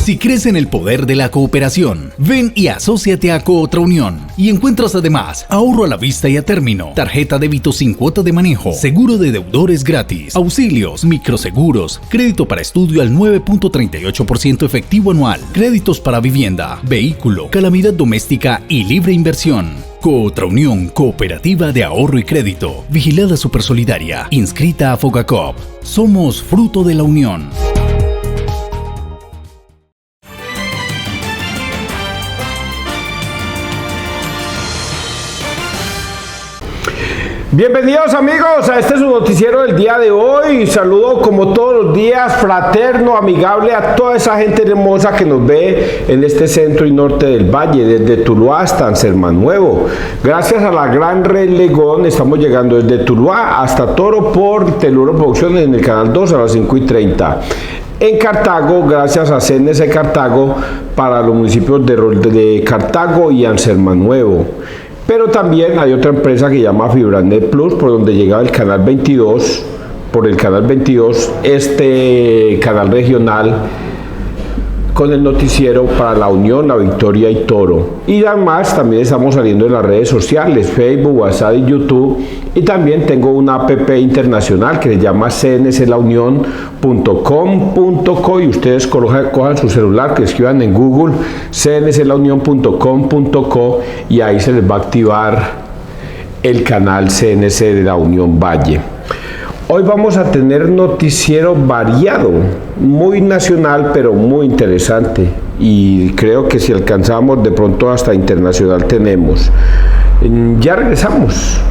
Si crees en el poder de la cooperación, ven y asóciate a Cootraunión y encuentras además ahorro a la vista y a término, tarjeta débito sin cuota de manejo, seguro de deudores gratis, auxilios, microseguros, crédito para estudio al 9.38% efectivo anual, créditos para vivienda, vehículo, calamidad doméstica y libre inversión. Cootraunión Cooperativa de Ahorro y Crédito, vigilada Supersolidaria, inscrita a Fogacop. Somos fruto de la unión. Bienvenidos amigos a este su noticiero del día de hoy. Saludo como todos los días, fraterno, amigable a toda esa gente hermosa que nos ve en este centro y norte del valle, desde Tuluá hasta Ansermanuevo. Gracias a la gran red Legón estamos llegando desde Tuluá hasta Toro por Teluro Producciones en el canal 2 a las 5:30. En Cartago, gracias a CNC Cartago para los municipios de Cartago y Ansermanuevo. Pero también hay otra empresa que se llama Fibranet Plus, por donde llega el canal 22, por el canal 22, este canal regional con el noticiero para La Unión, La Victoria y Toro. Y además también estamos saliendo en las redes sociales, Facebook, WhatsApp y YouTube. Y también tengo una app internacional que se llama cnclaunion.com.co y ustedes cojan su celular, que escriban en Google cnclaunion.com.co y ahí se les va a activar el canal CNC de La Unión Valle. Hoy vamos a tener noticiero variado, muy nacional pero muy interesante, y creo que si alcanzamos de pronto hasta internacional tenemos. Ya regresamos.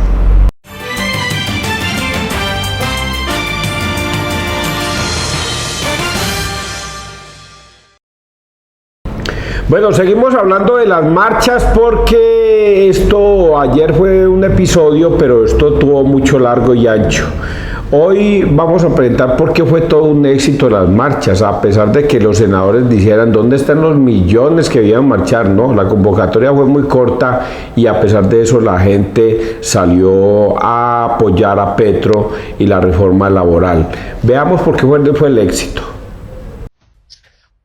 Bueno, seguimos hablando de las marchas porque esto ayer fue un episodio, pero esto tuvo mucho largo y ancho. Hoy vamos a presentar por qué fue todo un éxito las marchas, a pesar de que los senadores dijeran dónde están los millones que iban a marchar, ¿no? La convocatoria fue muy corta y a pesar de eso la gente salió a apoyar a Petro y la reforma laboral. Veamos por qué fue el éxito.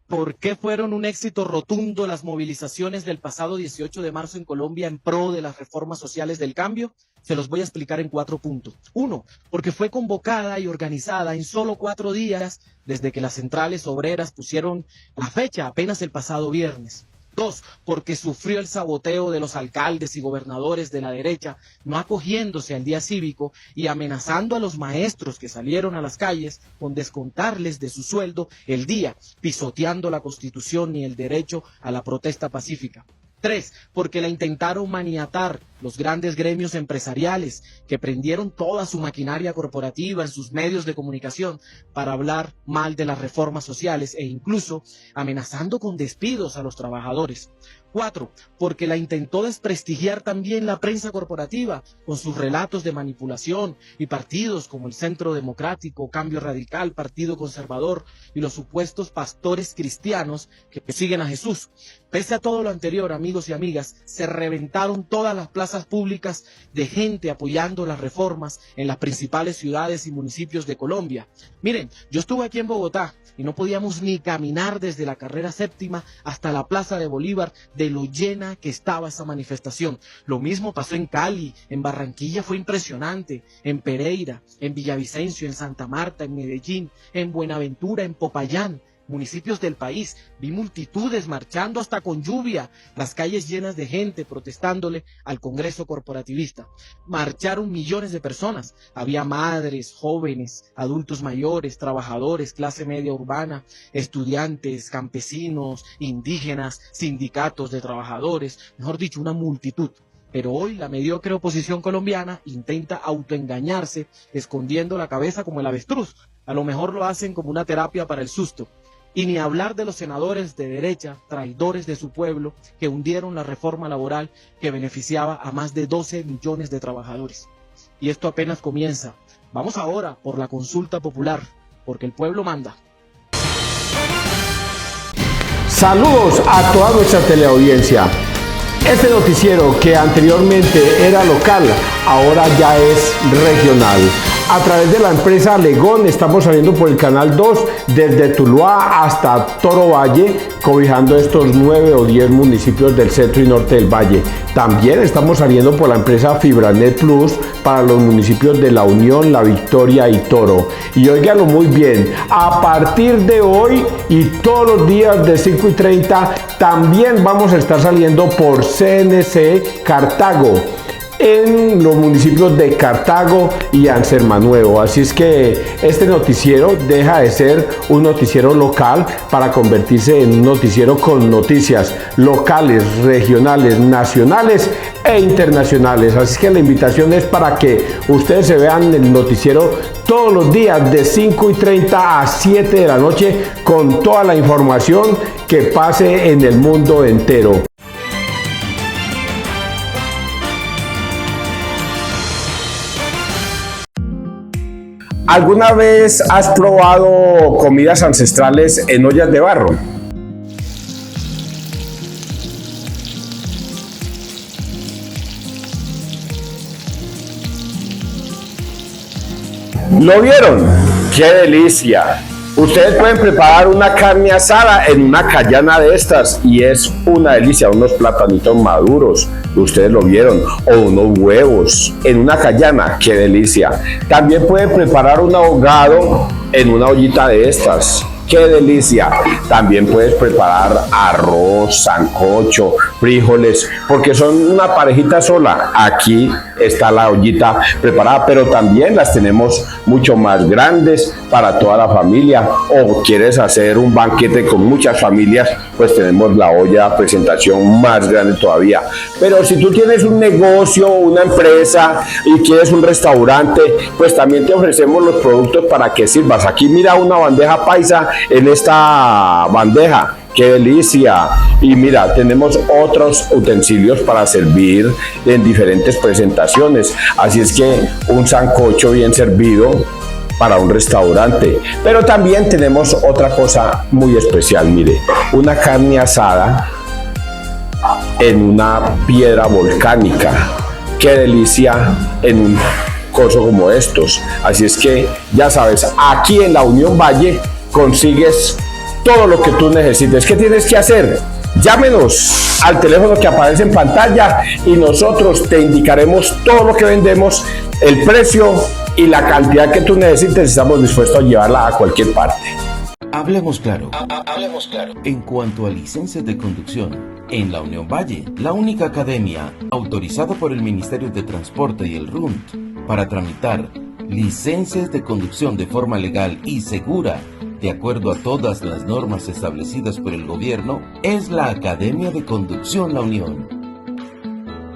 ¿Por qué fueron un éxito rotundo las movilizaciones del pasado 18 de marzo en Colombia en pro de las reformas sociales del cambio? Se los voy a explicar en 4 puntos. 1, porque fue convocada y organizada en solo 4 días desde que las centrales obreras pusieron la fecha apenas el pasado viernes. 2, porque sufrió el saboteo de los alcaldes y gobernadores de la derecha, no acogiéndose al día cívico y amenazando a los maestros que salieron a las calles con descontarles de su sueldo el día, pisoteando la Constitución y el derecho a la protesta pacífica. 3, porque la intentaron maniatar los grandes gremios empresariales que prendieron toda su maquinaria corporativa en sus medios de comunicación para hablar mal de las reformas sociales e incluso amenazando con despidos a los trabajadores. 4, porque la intentó desprestigiar también la prensa corporativa con sus relatos de manipulación y partidos como el Centro Democrático, Cambio Radical, Partido Conservador y los supuestos pastores cristianos que siguen a Jesús. Pese a todo lo anterior, amigos y amigas, se reventaron todas las plazas públicas de gente apoyando las reformas en las principales ciudades y municipios de Colombia. Miren, yo estuve aquí en Bogotá y no podíamos ni caminar desde la carrera séptima hasta la Plaza de Bolívar de lo llena que estaba esa manifestación. Lo mismo pasó en Cali, en Barranquilla fue impresionante, en Pereira, en Villavicencio, en Santa Marta, en Medellín, en Buenaventura, en Popayán, municipios del país. Vi multitudes marchando hasta con lluvia, las calles llenas de gente protestándole al Congreso corporativista. Marcharon millones de personas, había madres, jóvenes, adultos mayores, trabajadores, clase media urbana, estudiantes, campesinos, indígenas, sindicatos de trabajadores, mejor dicho, una multitud. Pero hoy la mediocre oposición colombiana intenta autoengañarse, escondiendo la cabeza como el avestruz. A lo mejor lo hacen como una terapia para el susto. Y ni hablar de los senadores de derecha, traidores de su pueblo, que hundieron la reforma laboral que beneficiaba a más de 12 millones de trabajadores. Y esto apenas comienza. Vamos ahora por la consulta popular, porque el pueblo manda. Saludos a toda nuestra teleaudiencia. Este noticiero que anteriormente era local, ahora ya es regional. a través de la empresa Legón. Estamos saliendo por el canal 2 desde Tuluá hasta Toro Valle, cobijando estos 9 o 10 municipios del centro y norte del valle. También estamos saliendo por la empresa Fibranet Plus para los municipios de La Unión, La Victoria y Toro. Y óiganlo muy bien, a partir de hoy y todos los días de 5:30 también vamos a estar saliendo por CNC Cartago en los municipios de Cartago y Ansermanuevo. Así es que este noticiero deja de ser un noticiero local para convertirse en un noticiero con noticias locales, regionales, nacionales e internacionales. Así que la invitación es para que ustedes se vean el noticiero todos los días de 5:30 a 7 de la noche con toda la información que pase en el mundo entero. ¿Alguna vez has probado comidas ancestrales en ollas de barro? ¿Lo vieron? ¡Qué delicia! Ustedes pueden preparar una carne asada en una cayana de estas y es una delicia, unos platanitos maduros, ustedes lo vieron, o unos huevos en una cayana, qué delicia. También pueden preparar un ahogado en una ollita de estas. ¡Qué delicia! También puedes preparar arroz, sancocho, frijoles, porque son una parejita sola. Aquí está la ollita preparada, pero también las tenemos mucho más grandes para toda la familia. O quieres hacer un banquete con muchas familias, pues tenemos la olla de presentación más grande todavía. Pero si tú tienes un negocio, una empresa y quieres un restaurante, pues también te ofrecemos los productos para que sirvas. Aquí mira una bandeja paisa en esta bandeja, qué delicia. Y mira, tenemos otros utensilios para servir en diferentes presentaciones, así es que un sancocho bien servido para un restaurante. Pero también tenemos otra cosa muy especial, mire, una carne asada en una piedra volcánica, qué delicia en un coso como estos. Así es que ya sabes, aquí en La Unión Valle consigues todo lo que tú necesites. ¿Qué tienes que hacer? Llámenos al teléfono que aparece en pantalla y nosotros te indicaremos todo lo que vendemos, el precio y la cantidad que tú necesites. Estamos dispuestos a llevarla a cualquier parte. Hablemos claro. Hablemos claro. En cuanto a licencias de conducción, en La Unión Valle, la única academia autorizada por el Ministerio de Transporte y el RUNT para tramitar licencias de conducción de forma legal y segura, de acuerdo a todas las normas establecidas por el gobierno, es la Academia de Conducción La Unión.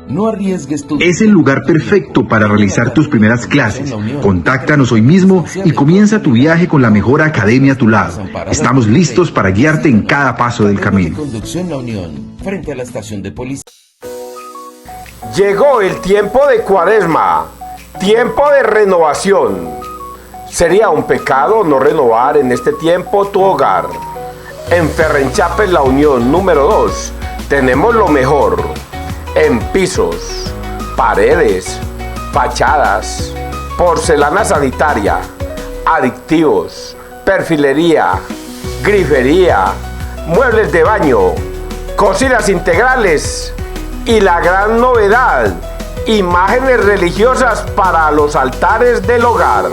No arriesgues tu... Es el lugar perfecto para realizar tus primeras clases. Contáctanos hoy mismo y comienza tu viaje con la mejor academia a tu lado. Estamos listos para guiarte en cada paso del camino. Conducción La Unión, frente a la estación de policía. Llegó el tiempo de Cuaresma, tiempo de renovación. Sería un pecado no renovar en este tiempo tu hogar. En Ferrenchapes La Unión número 2 tenemos lo mejor en pisos, paredes, fachadas, porcelana sanitaria, adictivos, perfilería, grifería, muebles de baño, cocinas integrales y la gran novedad, imágenes religiosas para los altares del hogar.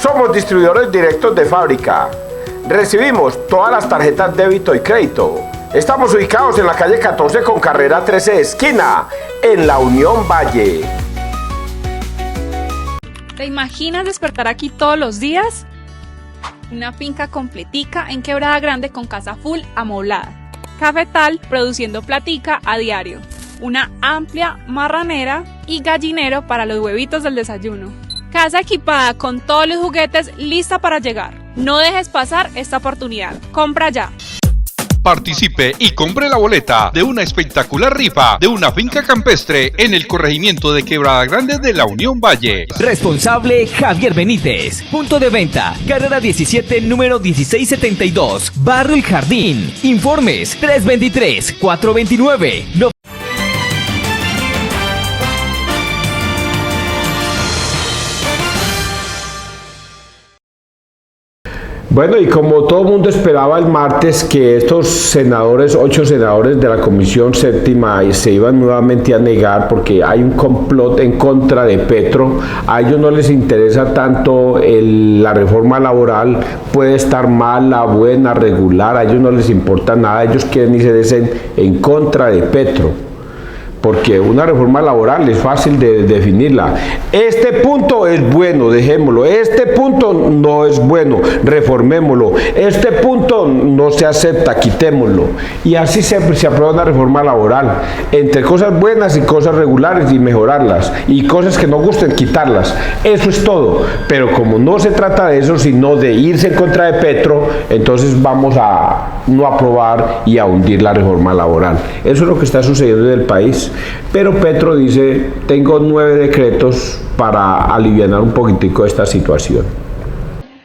Somos distribuidores directos de fábrica. Recibimos todas las tarjetas débito y crédito. Estamos ubicados en la calle 14 con carrera 13 esquina, en La Unión Valle. ¿Te imaginas despertar aquí todos los días? Una finca completica en Quebrada Grande con casa full amoblada. Cafetal produciendo platica a diario. Una amplia marranera y gallinero para los huevitos del desayuno. Casa equipada con todos los juguetes lista para llegar. No dejes pasar esta oportunidad. Compra ya. Participe y compre la boleta de una espectacular rifa de una finca campestre en el corregimiento de Quebrada Grande de La Unión Valle. Responsable Javier Benítez. Punto de venta, carrera 17, número 1672, Barrio El Jardín. Informes 323-429. Bueno, y como todo el mundo esperaba el martes que estos senadores, 8 senadores de la Comisión Séptima, se iban nuevamente a negar porque hay un complot en contra de Petro, a ellos no les interesa tanto la reforma laboral, puede estar mala, buena, regular, a ellos no les importa nada, ellos quieren irse en contra de Petro. Porque una reforma laboral es fácil de definirla. Este punto es bueno, dejémoslo. Este punto no es bueno, reformémoslo. Este punto no se acepta, quitémoslo. Y así se aprueba una reforma laboral. Entre cosas buenas y cosas regulares y mejorarlas. Y cosas que no gusten, quitarlas. Eso es todo. Pero como no se trata de eso, sino de irse en contra de Petro, entonces vamos a no aprobar y a hundir la reforma laboral. Eso es lo que está sucediendo en el país. Pero Petro dice, tengo 9 decretos para aliviar un poquitico esta situación.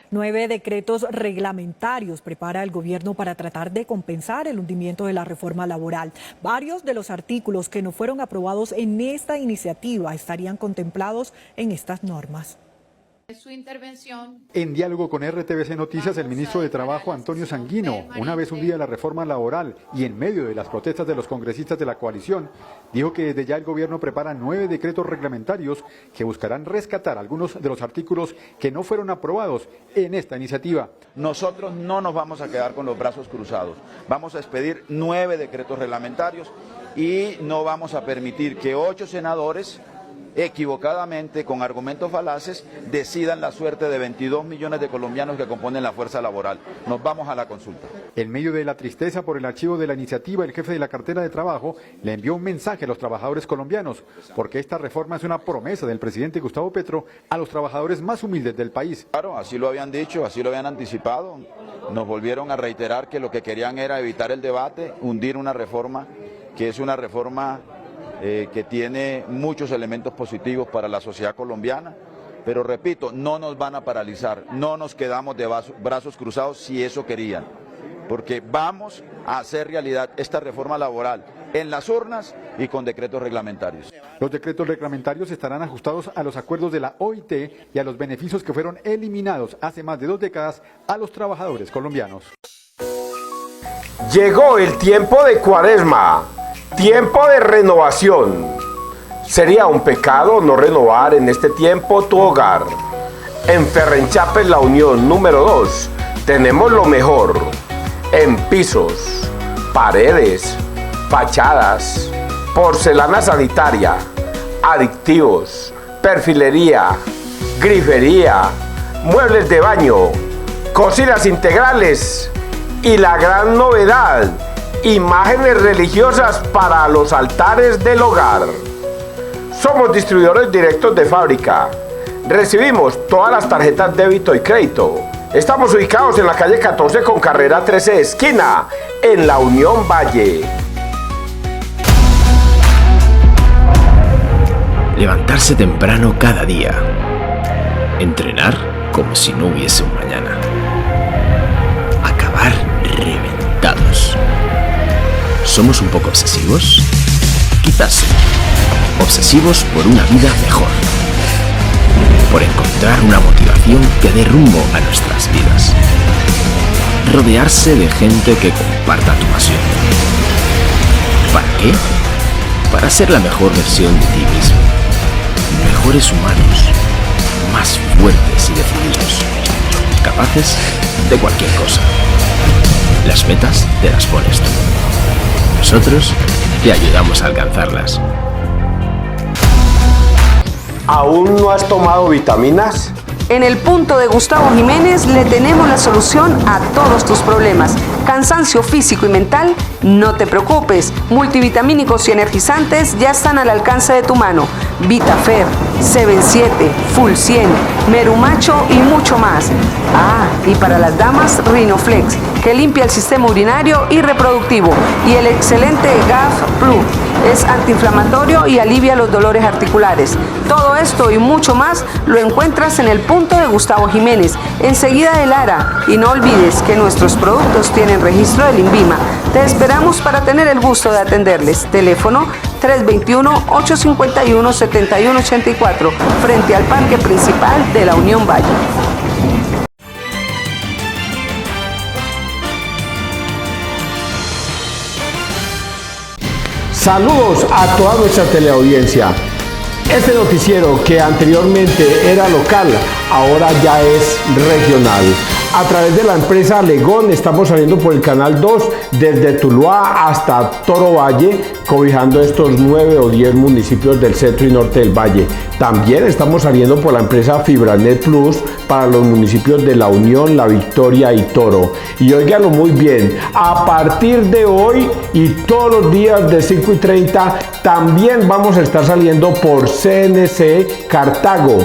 9 decretos reglamentarios prepara el gobierno para tratar de compensar el hundimiento de la reforma laboral. Varios de los artículos que no fueron aprobados en esta iniciativa estarían contemplados en estas normas. Su intervención. En diálogo con RTVC Noticias, el ministro de Trabajo, Antonio Sanguino, una vez hundida la reforma laboral y en medio de las protestas de los congresistas de la coalición, dijo que desde ya el gobierno prepara 9 decretos reglamentarios que buscarán rescatar algunos de los artículos que no fueron aprobados en esta iniciativa. Nosotros no nos vamos a quedar con los brazos cruzados. Vamos a expedir 9 decretos reglamentarios y no vamos a permitir que 8 senadores equivocadamente, con argumentos falaces, decidan la suerte de 22 millones de colombianos que componen la fuerza laboral. Nos vamos a la consulta. En medio de la tristeza por el archivo de la iniciativa, el jefe de la cartera de trabajo le envió un mensaje a los trabajadores colombianos, porque esta reforma es una promesa del presidente Gustavo Petro a los trabajadores más humildes del país. Claro, así lo habían dicho, así lo habían anticipado. Nos volvieron a reiterar que lo que querían era evitar el debate, hundir una reforma que es una reforma que tiene muchos elementos positivos para la sociedad colombiana, pero repito, no nos van a paralizar, no nos quedamos de brazos cruzados si eso querían, porque vamos a hacer realidad esta reforma laboral en las urnas y con decretos reglamentarios. Los decretos reglamentarios estarán ajustados a los acuerdos de la OIT y a los beneficios que fueron eliminados hace más de 2 décadas a los trabajadores colombianos. Llegó el tiempo de Cuaresma. Tiempo de renovación. Sería un pecado no renovar en este tiempo tu hogar. En Ferrenchapes La Unión número 2 tenemos lo mejor en pisos, paredes, fachadas, porcelana sanitaria, adictivos, perfilería, grifería, muebles de baño, cocinas integrales y la gran novedad, imágenes religiosas para los altares del hogar. Somos distribuidores directos de fábrica. Recibimos todas las tarjetas débito y crédito. Estamos ubicados en la calle 14 con carrera 13 esquina, en La Unión Valle. Levantarse temprano cada día. Entrenar como si no hubiese un mañana. Acabar reventados. ¿Somos un poco obsesivos? Quizás sí. Obsesivos por una vida mejor. Por encontrar una motivación que dé rumbo a nuestras vidas. Rodearse de gente que comparta tu pasión. ¿Para qué? Para ser la mejor versión de ti mismo. Mejores humanos. Más fuertes y decididos. Capaces de cualquier cosa. Las metas te las pones tú. Nosotros te ayudamos a alcanzarlas. ¿Aún no has tomado vitaminas? En el punto de Gustavo Jiménez le tenemos la solución a todos tus problemas. Cansancio físico y mental, no te preocupes. Multivitamínicos y energizantes ya están al alcance de tu mano. VitaFer, 7 Full 100, Merumacho y mucho más. Ah, y para las damas, Rinoflex, que limpia el sistema urinario y reproductivo. Y el excelente GAF Plus, es antiinflamatorio y alivia los dolores articulares. Todo esto y mucho más lo encuentras en el punto de Gustavo Jiménez, enseguida de Lara. Y no olvides que nuestros productos tienen registro del INVIMA. Te esperamos para tener el gusto de atenderles. Teléfono 321-851-7184, frente al parque principal de La Unión Valle. Saludos a toda nuestra teleaudiencia. Este noticiero, que anteriormente era local, ahora ya es regional. A través de la empresa Legón estamos saliendo por el canal 2 desde Tuluá hasta Toro Valle, cobijando estos 9 o 10 municipios del centro y norte del valle. También estamos saliendo por la empresa Fibranet Plus para los municipios de La Unión, La Victoria y Toro. Y óiganlo muy bien, a partir de hoy y todos los días de 5:30 también vamos a estar saliendo por CNC Cartago,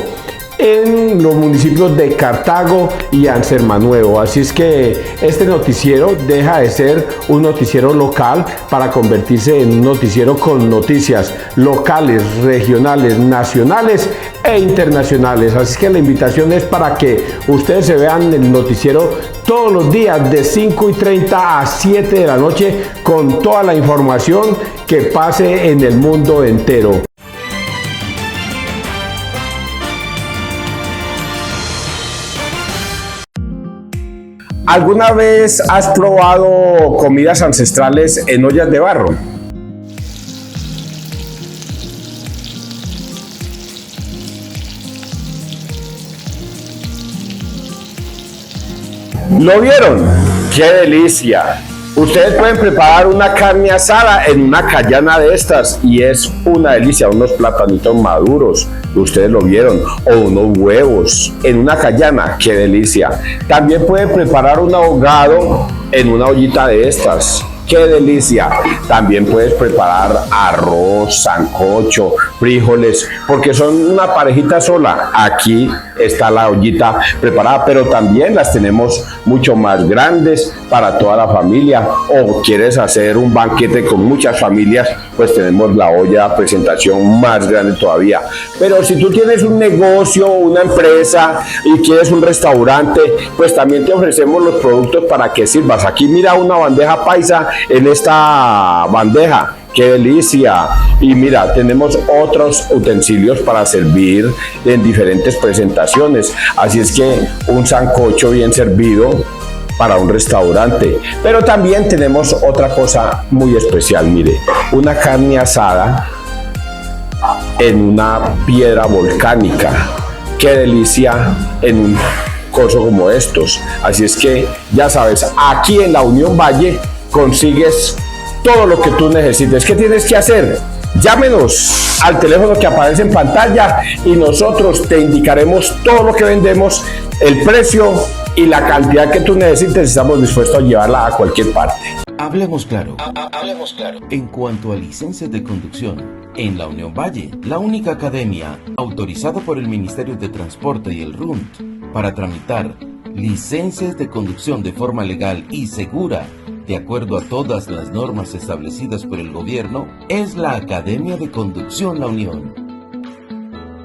en los municipios de Cartago y Ansermanuevo. Así es que este noticiero deja de ser un noticiero local para convertirse en un noticiero con noticias locales, regionales, nacionales e internacionales. Así es que la invitación es para que ustedes se vean el noticiero todos los días de 5:30 a 7 de la noche con toda la información que pase en el mundo entero. ¿Alguna vez has probado comidas ancestrales en ollas de barro? ¿Lo vieron? ¡Qué delicia! Ustedes pueden preparar una carne asada en una cayana de estas y es una delicia, unos platanitos maduros, ustedes lo vieron, o unos huevos en una cayana, qué delicia. También pueden preparar un ahogado en una ollita de estas, qué delicia. También puedes preparar arroz, sancocho, frijoles, porque son una parejita sola. Aquí está la ollita preparada, pero también las tenemos mucho más grandes para toda la familia, o quieres hacer un banquete con muchas familias, pues tenemos la olla presentación más grande todavía. Pero si tú tienes un negocio, una empresa y quieres un restaurante, pues también te ofrecemos los productos para que sirvas. Aquí mira una bandeja paisa en esta bandeja. ¡Qué delicia! Y mira, tenemos otros utensilios para servir en diferentes presentaciones. Así es que un sancocho bien servido para un restaurante. Pero también tenemos otra cosa muy especial, mire, una carne asada en una piedra volcánica. ¡Qué delicia en un coso como estos! Así es que ya sabes, aquí en la Unión Valle consigues todo lo que tú necesites. ¿Qué tienes que hacer? Llámenos al teléfono que aparece en pantalla y nosotros te indicaremos todo lo que vendemos, el precio y la cantidad que tú necesites. Estamos dispuestos a llevarla a cualquier parte. Hablemos claro. Hablemos claro. En cuanto a licencias de conducción, en la Unión Valle, la única academia autorizada por el Ministerio de Transporte y el RUNT para tramitar licencias de conducción de forma legal y segura, de acuerdo a todas las normas establecidas por el gobierno, es la Academia de Conducción La Unión.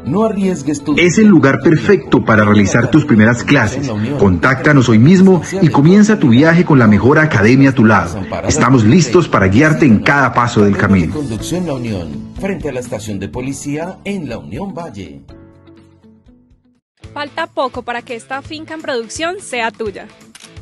No arriesgues tu... Es el lugar perfecto para realizar tus primeras clases. Contáctanos hoy mismo y comienza tu viaje con la mejor academia a tu lado. Estamos listos para guiarte en cada paso del camino. Conducción La Unión, frente a la estación de policía en La Unión Valle. Falta poco para que esta finca en producción sea tuya.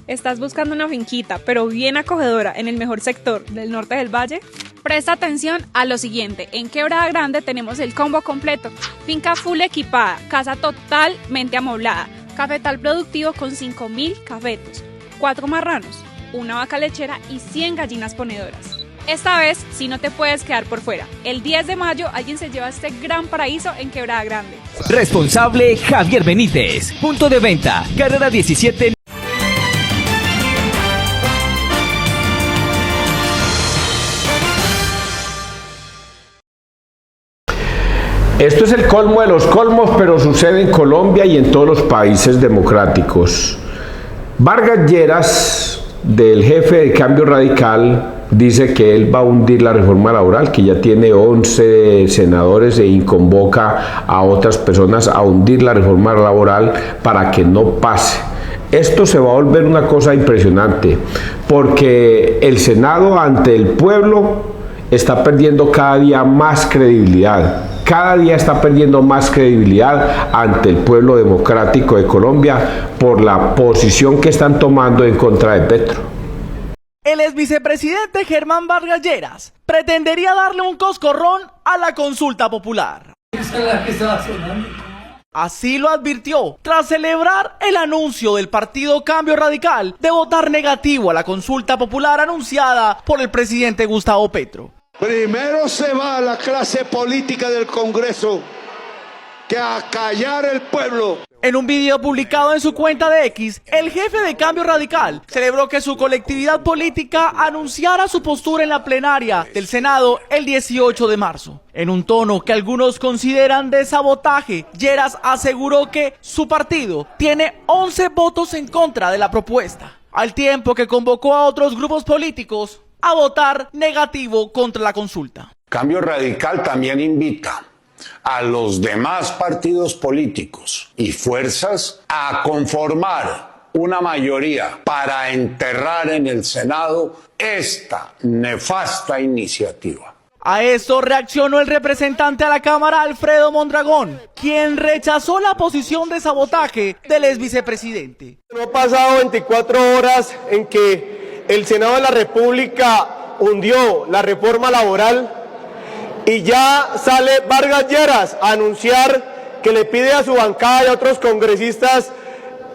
¿Estás buscando una finquita, pero bien acogedora en el mejor sector del norte del valle? Presta atención a lo siguiente. En Quebrada Grande tenemos el combo completo. Finca full equipada, casa totalmente amoblada, cafetal productivo con 5.000 cafetos, 4 marranos, una vaca lechera y 100 gallinas ponedoras. Esta vez sí no te puedes quedar por fuera. El 10 de mayo alguien se lleva este gran paraíso en Quebrada Grande. Responsable Javier Benítez. Punto de venta, carrera 17. Esto es el colmo de los colmos, pero sucede en Colombia y en todos los países democráticos. Vargas Lleras, del jefe de Cambio Radical, dice que él va a hundir la reforma laboral, que ya tiene 11 senadores e convoca a otras personas a hundir la reforma laboral para que no pase. Esto se va a volver una cosa impresionante, porque el Senado ante el pueblo está perdiendo cada día más credibilidad. Cada día está perdiendo más credibilidad ante el pueblo democrático de Colombia por la posición que están tomando en contra de Petro. El exvicepresidente Germán Vargas Lleras pretendería darle un coscorrón a la consulta popular. Esa es la que estaba sonando. Así lo advirtió tras celebrar el anuncio del partido Cambio Radical de votar negativo a la consulta popular anunciada por el presidente Gustavo Petro. Primero se va a la clase política del Congreso que a callar el pueblo. En un video publicado en su cuenta de X, el jefe de Cambio Radical celebró que su colectividad política anunciara su postura en la plenaria del Senado el 18 de marzo. En un tono que algunos consideran de sabotaje, Lleras aseguró que su partido tiene 11 votos en contra de la propuesta, al tiempo que convocó a otros grupos políticos a votar negativo contra la consulta. Cambio Radical también invita a los demás partidos políticos y fuerzas a conformar una mayoría para enterrar en el Senado esta nefasta iniciativa. A esto reaccionó el representante a la Cámara, Alfredo Mondragón, quien rechazó la posición de sabotaje del exvicepresidente. No ha pasado 24 horas en que el Senado de la República hundió la reforma laboral y ya sale Vargas Lleras a anunciar que le pide a su bancada y a otros congresistas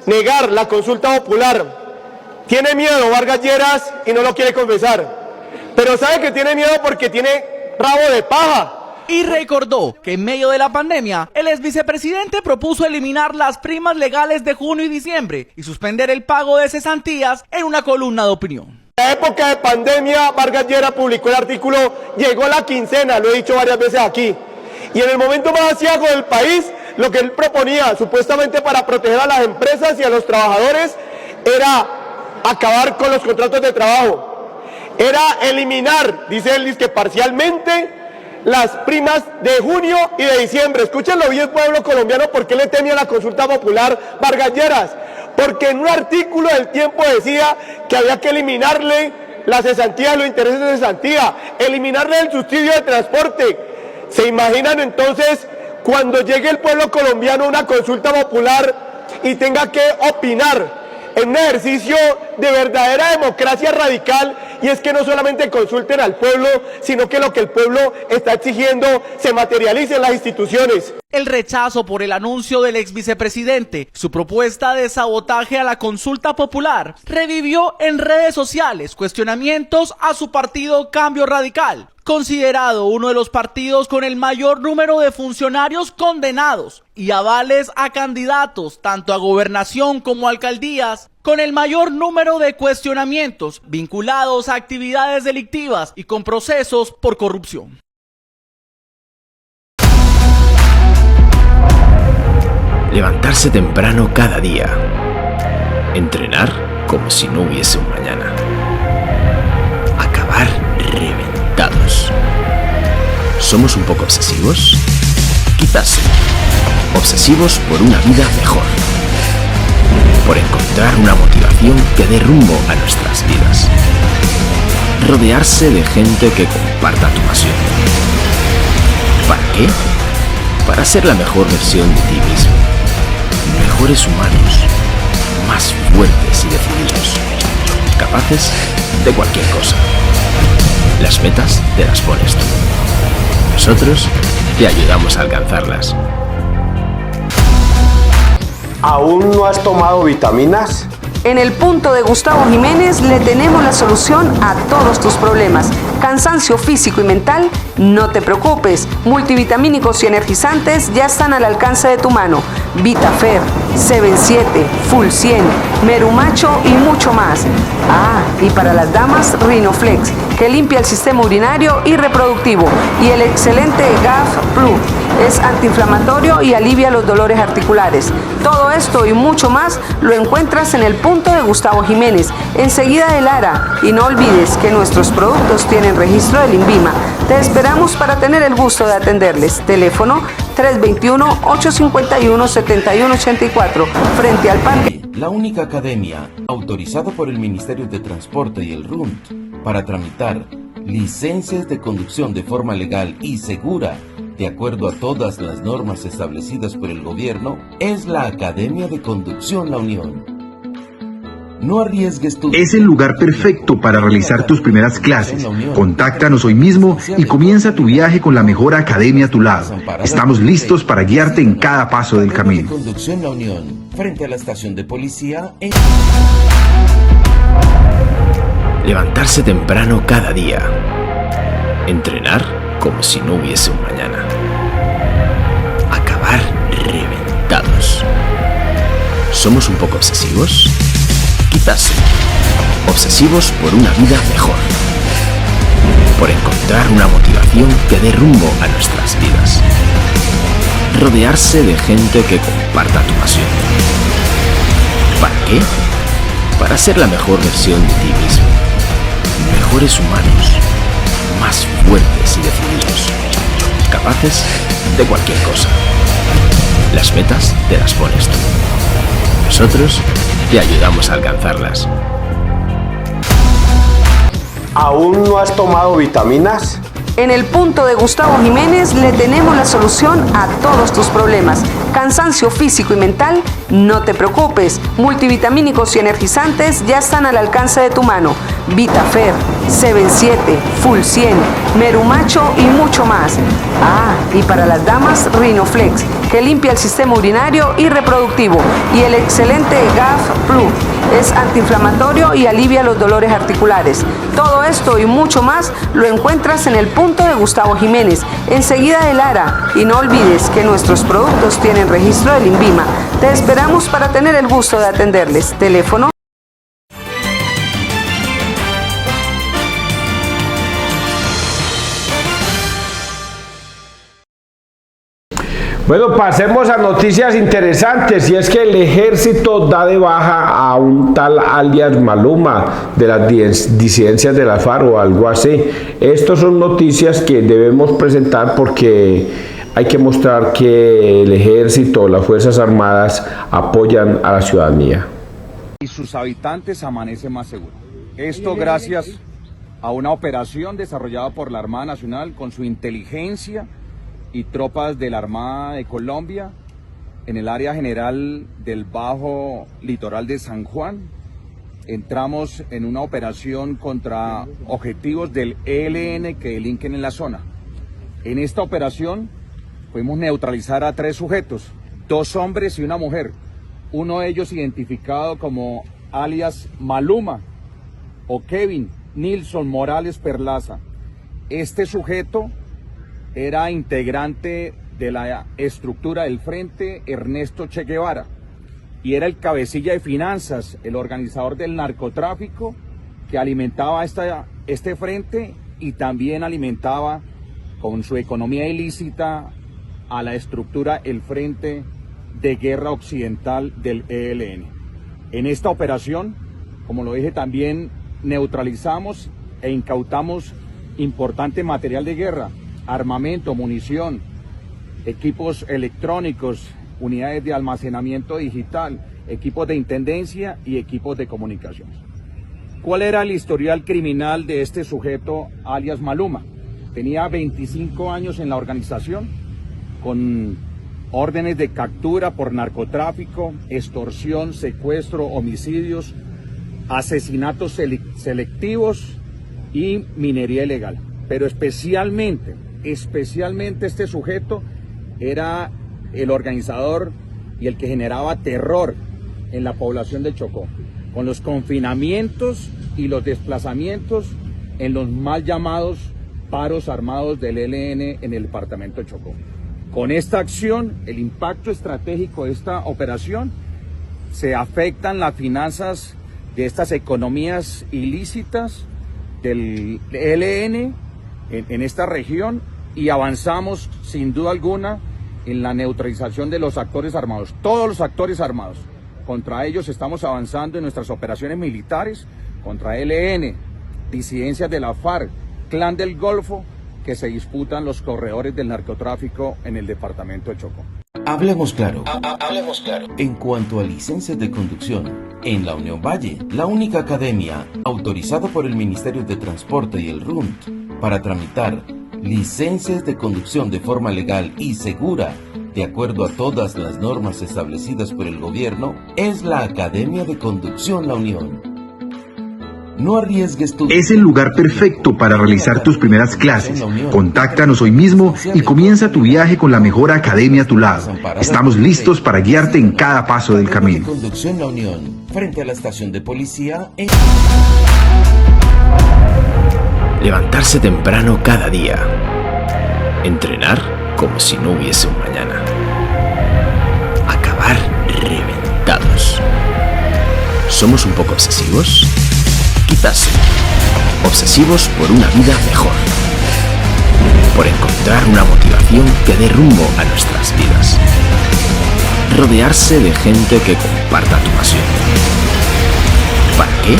negar la consulta popular. Tiene miedo Vargas Lleras y no lo quiere confesar, pero sabe que tiene miedo porque tiene rabo de paja. Y recordó que en medio de la pandemia, el exvicepresidente propuso eliminar las primas legales de junio y diciembre y suspender el pago de cesantías en una columna de opinión. En la época de pandemia, Vargas Lleras publicó el artículo "Llegó la quincena", lo he dicho varias veces aquí. Y en el momento más aciago del país, lo que él proponía, supuestamente para proteger a las empresas y a los trabajadores, era acabar con los contratos de trabajo. Era eliminar, dice él, que parcialmente, las primas de junio y de diciembre. Escúchenlo bien, pueblo colombiano, ¿por qué le temía la consulta popular Vargas Lleras? Porque en un artículo del Tiempo decía que había que eliminarle las cesantías, los intereses de cesantía, eliminarle el subsidio de transporte. ¿Se imaginan entonces cuando llegue el pueblo colombiano a una consulta popular y tenga que opinar en un ejercicio de verdadera democracia radical? Y es que no solamente consulten al pueblo, sino que lo que el pueblo está exigiendo se materialice en las instituciones. El rechazo por el anuncio del exvicepresidente, su propuesta de sabotaje a la consulta popular, revivió en redes sociales cuestionamientos a su partido Cambio Radical, considerado uno de los partidos con el mayor número de funcionarios condenados y avales a candidatos tanto a gobernación como a alcaldías, con el mayor número de cuestionamientos vinculados a actividades delictivas y con procesos por corrupción. Levantarse temprano cada día. Entrenar como si no hubiese un mañana. Acabar reventados. ¿Somos un poco obsesivos? Quizás sí. Obsesivos por una vida mejor. Por encontrar una motivación que dé rumbo a nuestras vidas. Rodearse de gente que comparta tu pasión. ¿Para qué? Para ser la mejor versión de ti mismo. Mejores humanos, más fuertes y decididos, capaces de cualquier cosa. Las metas te las pones tú. Nosotros te ayudamos a alcanzarlas. ¿Aún no has tomado vitaminas? En el punto de Gustavo Jiménez le tenemos la solución a todos tus problemas. Cansancio físico y mental, no te preocupes. Multivitamínicos y energizantes ya están al alcance de tu mano. VitaFer, 7 Full 100, Merumacho y mucho más. Ah, y para las damas, Rinoflex, que limpia el sistema urinario y reproductivo. Y el excelente GAF Plus, es antiinflamatorio y alivia los dolores articulares. Todo esto y mucho más lo encuentras en el punto de Gustavo Jiménez, enseguida de Lara. Y no olvides que nuestros productos tienen registro del INVIMA. Te esperamos para tener el gusto de atenderles. Teléfono 321-851-7184, frente al parque. La única academia autorizada por el Ministerio de Transporte y el RUNT para tramitar licencias de conducción de forma legal y segura, de acuerdo a todas las normas establecidas por el gobierno, es la Academia de Conducción La Unión. No arriesgues tu... Es el lugar perfecto para realizar tus primeras clases. Contáctanos hoy mismo y comienza tu viaje con la mejor academia a tu lado. Estamos listos para guiarte en cada paso del camino. Conducción La Unión, frente a la estación de policía en... Levantarse temprano cada día. Entrenar como si no hubiese un mañana. Acabar reventados. ¿Somos un poco obsesivos? Quizás sí. Obsesivos por una vida mejor. Por encontrar una motivación que dé rumbo a nuestras vidas. Rodearse de gente que comparta tu pasión. ¿Para qué? Para ser la mejor versión de ti mismo. Mejores humanos. Más fuertes y decididos. Capaces de cualquier cosa. Las metas te las pones tú. Nosotros te ayudamos a alcanzarlas. ¿Aún no has tomado vitaminas? En el punto de Gustavo Jiménez le tenemos la solución a todos tus problemas. Cansancio físico y mental, no te preocupes. Multivitamínicos y energizantes ya están al alcance de tu mano. VitaFer, C7, Full 100, Merumacho y mucho más. Ah, y para las damas, Rinoflex, que limpia el sistema urinario y reproductivo. Y el excelente GAF Plus, es antiinflamatorio y alivia los dolores articulares. Todo esto y mucho más lo encuentras en el punto de Gustavo Jiménez, enseguida de Lara. Y no olvides que nuestros productos tienen registro del INVIMA. Te esperamos para tener el gusto de atenderles. Teléfono. Bueno, pasemos a noticias interesantes, y es que el ejército da de baja a un tal alias Maluma de las disidencias de la FARC o algo así. Estas son noticias que debemos presentar porque hay que mostrar que el ejército, las Fuerzas Armadas apoyan a la ciudadanía. Y sus habitantes amanecen más seguros. Esto gracias a una operación desarrollada por la Armada Nacional con su inteligencia y tropas de la Armada de Colombia en el área general del Bajo Litoral de San Juan. Entramos en una operación contra objetivos del ELN que delinquen en la zona. En esta operación pudimos neutralizar a 3 sujetos, 2 hombres y una mujer. Uno de ellos identificado como alias Maluma o Kevin Nilson Morales Perlaza. Este sujeto era integrante de la estructura del Frente Ernesto Che Guevara y era el cabecilla de finanzas, el organizador del narcotráfico que alimentaba este frente y también alimentaba con su economía ilícita a la estructura el Frente de Guerra Occidental del ELN. En esta operación, como lo dije, también neutralizamos e incautamos importante material de guerra, armamento, munición, equipos electrónicos, unidades de almacenamiento digital, equipos de intendencia y equipos de comunicaciones. ¿Cuál era el historial criminal de este sujeto alias Maluma? Tenía 25 años en la organización, con órdenes de captura por narcotráfico, extorsión, secuestro, homicidios, asesinatos selectivos y minería ilegal. Pero especialmente este sujeto era el organizador y el que generaba terror en la población del Chocó, con los confinamientos y los desplazamientos en los mal llamados paros armados del ELN en el departamento de Chocó. Con esta acción, el impacto estratégico de esta operación, se afectan las finanzas de estas economías ilícitas del ELN en esta región, y avanzamos sin duda alguna en la neutralización de los actores armados, todos los actores armados. Contra ellos estamos avanzando en nuestras operaciones militares, contra ELN, disidencias de la FARC, Clan del Golfo, que se disputan los corredores del narcotráfico en el departamento de Chocó. Hablemos claro. Hablemos claro. En cuanto a licencias de conducción, en la Unión Valle, la única academia autorizada por el Ministerio de Transporte y el RUNT para tramitar licencias de conducción de forma legal y segura, de acuerdo a todas las normas establecidas por el gobierno, es la Academia de Conducción La Unión. No arriesgues tu... Es el lugar perfecto para realizar tus primeras clases. Contáctanos hoy mismo y comienza tu viaje con la mejor academia a tu lado. Estamos listos para guiarte en cada paso del camino. Conducción La Unión, frente a la estación de policía en... Levantarse temprano cada día. Entrenar como si no hubiese un mañana. Acabar reventados. ¿Somos un poco obsesivos? Quizás sí. Obsesivos por una vida mejor. Por encontrar una motivación que dé rumbo a nuestras vidas. Rodearse de gente que comparta tu pasión. ¿Para qué?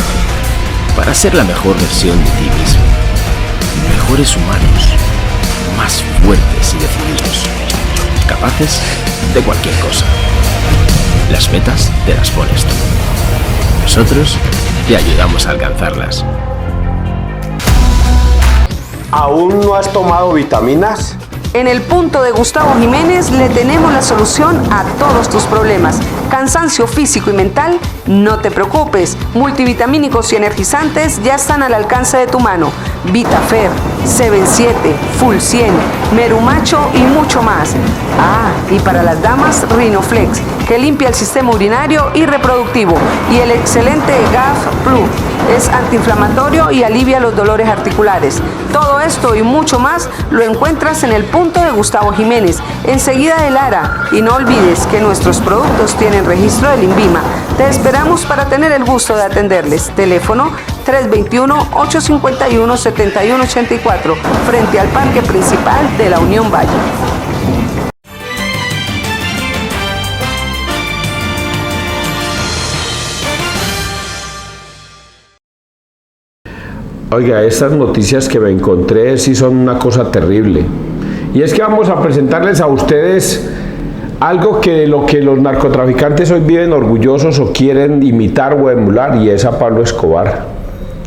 Para ser la mejor versión de ti mismo. Mejores humanos. Más fuertes y decididos. Capaces de cualquier cosa. Las metas te las pones tú. Nosotros te ayudamos a alcanzarlas. ¿Aún no has tomado vitaminas? En el punto de Gustavo Jiménez le tenemos la solución a todos tus problemas. Cansancio físico y mental, no te preocupes. Multivitamínicos y energizantes ya están al alcance de tu mano. VitaFer, 7 Full 100, Merumacho y mucho más. Ah, y para las damas, Rinoflex, que limpia el sistema urinario y reproductivo. Y el excelente GAF Plus, es antiinflamatorio y alivia los dolores articulares. Todo esto y mucho más lo encuentras en el punto de Gustavo Jiménez, enseguida de Lara. Y no olvides que nuestros productos tienen registro del INVIMA. Te esperamos para tener el gusto de atenderles. Teléfono 321-851-7184, frente al parque principal de la Unión Valle. Oiga, estas noticias que me encontré sí son una cosa terrible. Y es que vamos a presentarles a ustedes algo que de lo que los narcotraficantes hoy viven orgullosos o quieren imitar o emular, y es a Pablo Escobar.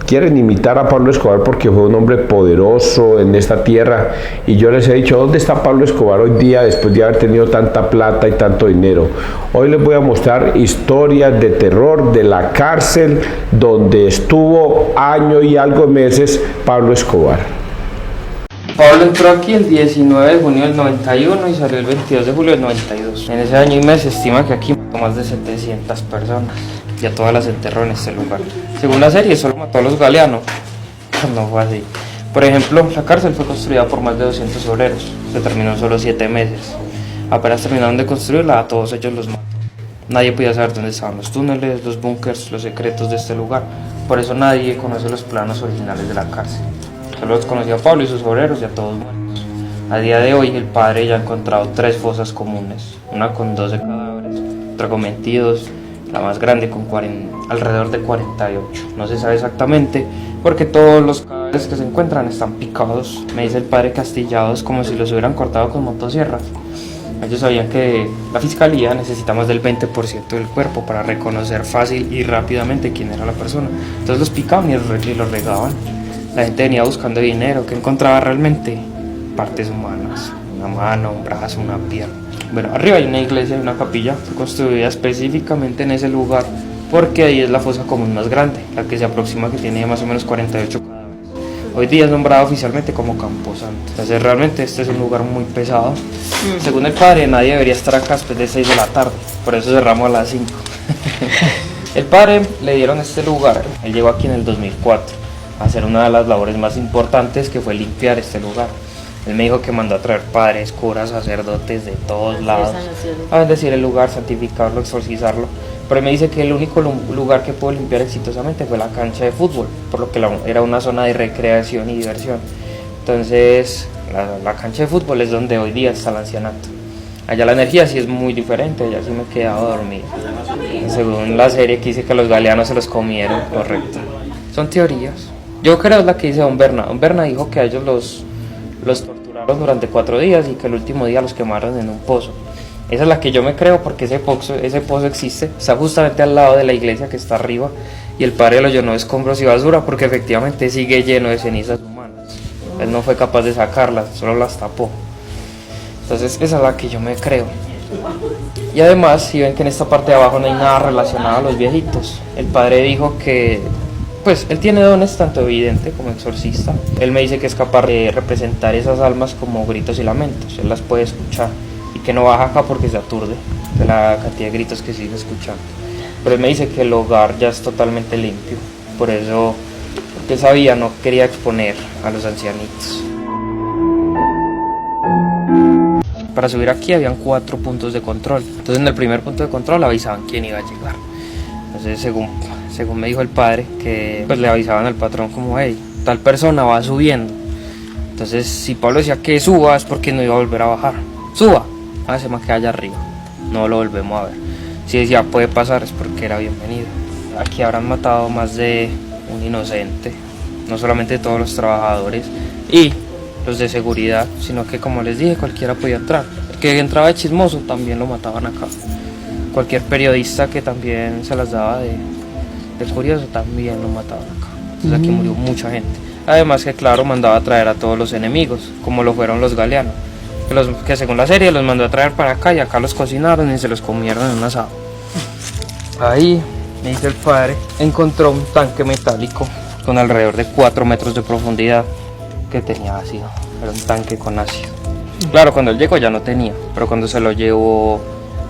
Quieren imitar a Pablo Escobar porque fue un hombre poderoso en esta tierra, y yo les he dicho, ¿dónde está Pablo Escobar hoy día después de haber tenido tanta plata y tanto dinero? Hoy les voy a mostrar historias de terror de la cárcel donde estuvo año y algo de meses Pablo Escobar. Pablo entró aquí el 19 de junio del 91 y salió el 22 de julio del 92. En ese año y mes se estima que aquí mató más de 700 personas. Y a todas las enterró en este lugar. Según la serie, solo mató a los Galeano. No fue así. Por ejemplo, la cárcel fue construida por más de 200 obreros. Se terminó en solo 7 meses. Apenas terminaron de construirla, a todos ellos los mató. Nadie podía saber dónde estaban los túneles, los búnkers, los secretos de este lugar. Por eso nadie conoce los planos originales de la cárcel. Solo los conocía a Pablo y sus obreros y a todos muertos. A día de hoy, el padre ya ha encontrado 3 fosas comunes. Una con 12 cadáveres, otra con 22, la más grande con alrededor de 48. No se sabe exactamente porque todos los cadáveres que se encuentran están picados. Me dice el padre Castillados, como si los hubieran cortado con motosierra. Ellos sabían que la fiscalía necesita más del 20% del cuerpo para reconocer fácil y rápidamente quién era la persona. Entonces los picaban y los regaban. La gente venía buscando dinero. ¿Qué encontraba realmente? Partes humanas, una mano, un brazo, una pierna. Bueno, arriba hay una iglesia y una capilla construida específicamente en ese lugar porque ahí es la fosa común más grande, la que se aproxima, que tiene más o menos 48 cadáveres. Hoy día es nombrado oficialmente como Camposanto. Entonces realmente este es un lugar muy pesado. Según el padre, nadie debería estar acá después de 6 de la tarde, por eso cerramos a las 5. El padre le dieron este lugar, él llegó aquí en el 2004 a hacer una de las labores más importantes, que fue limpiar este lugar. Él me dijo que mandó a traer padres, curas, sacerdotes de todos lados a bendecir el lugar, santificarlo, exorcizarlo. Pero él me dice que el único lugar que pudo limpiar exitosamente fue la cancha de fútbol, por lo que era una zona de recreación y diversión. Entonces la cancha de fútbol es donde hoy día está el ancianato. Allá la energía sí es muy diferente, allá sí me he quedado dormido. Según la serie que dice que los galeanos se los comieron, correcto. Son teorías. Yo creo es la que dice Don Berna. Don Berna dijo que a ellos los torturaron durante 4 días y que el último día los quemaron en un pozo. Esa es la que yo me creo, porque ese pozo existe, está justamente al lado de la iglesia que está arriba, y el padre lo llenó de escombros y basura porque efectivamente sigue lleno de cenizas humanas. Él no fue capaz de sacarlas, solo las tapó. Entonces esa es la que yo me creo. Y además, si ven que en esta parte de abajo no hay nada relacionado a los viejitos, el padre dijo que pues él tiene dones tanto evidente como exorcista. Él me dice que es capaz de representar esas almas como gritos y lamentos, él las puede escuchar y que no baja acá porque se aturde de la cantidad de gritos que sigue escuchando. Pero él me dice que el hogar ya es totalmente limpio, por eso, porque sabía, no quería exponer a los ancianitos. Para subir aquí habían 4 puntos de control, entonces en el primer punto de control avisaban quién iba a llegar. Entonces según me dijo el padre, que pues le avisaban al patrón como, hey, tal persona va subiendo. Entonces si Pablo decía que suba es porque no iba a volver a bajar. Suba, se me queda allá arriba, no lo volvemos a ver. Si decía puede pasar es porque era bienvenido. Aquí habrán matado más de un inocente, no solamente todos los trabajadores y los de seguridad, sino que como les dije cualquiera podía entrar. El que entraba de chismoso también lo mataban acá. Cualquier periodista que también se las daba de curioso también lo mataban acá. Entonces aquí murió mucha gente. Además que claro, mandaba a traer a todos los enemigos, como lo fueron los galeanos, que según la serie los mandó a traer para acá y acá los cocinaron y se los comieron en un asado. Ahí, me dice el padre, encontró un tanque metálico con alrededor de 4 metros de profundidad que tenía ácido. Era un tanque con ácido. Claro, cuando él llegó ya no tenía, pero cuando se lo llevó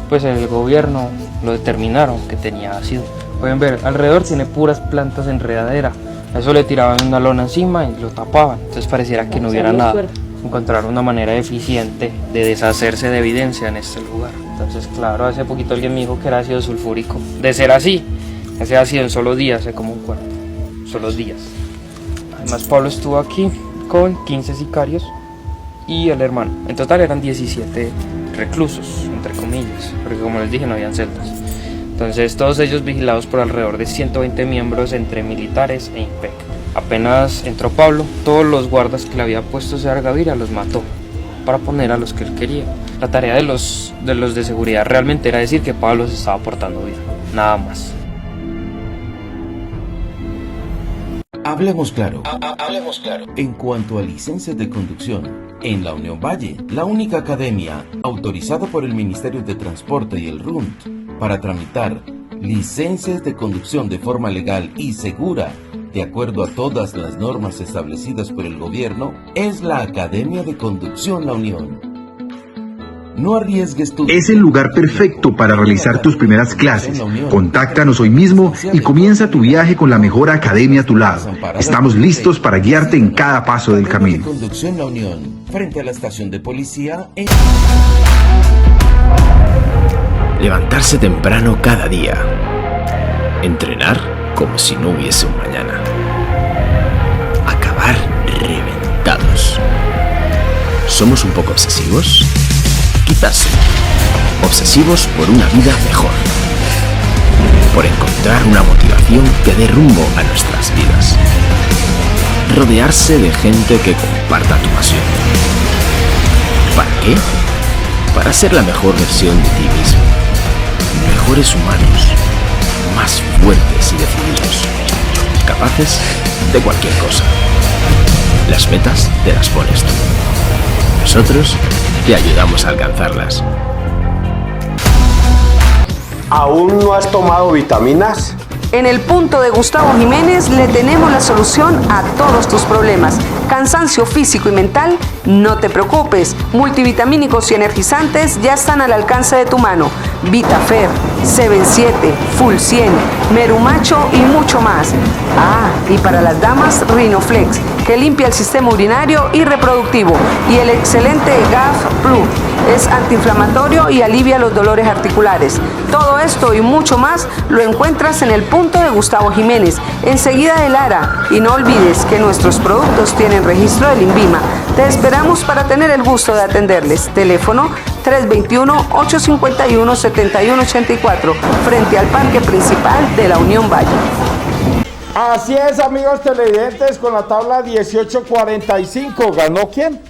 pues el gobierno lo determinaron que tenía ácido. Pueden ver, alrededor tiene puras plantas enredaderas. A eso le tiraban una lona encima y lo tapaban, entonces pareciera que no hubiera nada. Encontraron una manera eficiente de deshacerse de evidencia en este lugar. Entonces claro, hace poquito alguien me dijo que era ácido sulfúrico. De ser así, ese ácido en solo días se come un cuerpo, solo días. Además Pablo estuvo aquí con 15 sicarios y el hermano. En total eran 17 reclusos, entre comillas, porque como les dije no habían celdas. Entonces todos ellos vigilados por alrededor de 120 miembros entre militares e IMPEC. Apenas entró Pablo, todos los guardas que le había puesto César Gaviria los mató para poner a los que él quería. La tarea de los de seguridad realmente era decir que Pablo se estaba portando bien, nada más. Hablemos claro. Hablemos claro. En cuanto a licencias de conducción, en la Unión Valle, la única academia autorizada por el Ministerio de Transporte y el RUNT para tramitar licencias de conducción de forma legal y segura, de acuerdo a todas las normas establecidas por el gobierno, es la Academia de Conducción La Unión. No arriesgues tu... Es el lugar perfecto para realizar tus primeras clases. Contáctanos hoy mismo y comienza tu viaje con la mejor academia a tu lado. Estamos listos para guiarte en cada paso del camino. Conducción La Unión, frente a la estación de policía en... Levantarse temprano cada día. Entrenar como si no hubiese un mañana. Acabar reventados. ¿Somos un poco obsesivos? Quizás sí. Obsesivos por una vida mejor. Por encontrar una motivación que dé rumbo a nuestras vidas. Rodearse de gente que comparta tu pasión. ¿Para qué? Para ser la mejor versión de ti mismo. Mejores humanos. Más fuertes y decididos. Capaces de cualquier cosa. Las metas te las pones tú. Nosotros te ayudamos a alcanzarlas. ¿Aún no has tomado vitaminas? En el punto de Gustavo Jiménez le tenemos la solución a todos tus problemas. Cansancio físico y mental, no te preocupes. Multivitamínicos y energizantes ya están al alcance de tu mano. Vitafer, C7, Full 100, Merumacho y mucho más. Y para las damas, Rinoflex, que limpia el sistema urinario y reproductivo. Y el excelente GAF Plus, es antiinflamatorio y alivia los dolores articulares. Todo esto y mucho más lo encuentras en el punto de Gustavo Jiménez, enseguida de Lara. Y no olvides que nuestros productos tienen registro del INVIMA. Te esperamos para tener el gusto de atenderles. Teléfono 321-851-7184, frente al parque principal de la Unión Valle. Así es, amigos televidentes, con la tabla 1845. ¿Ganó quién?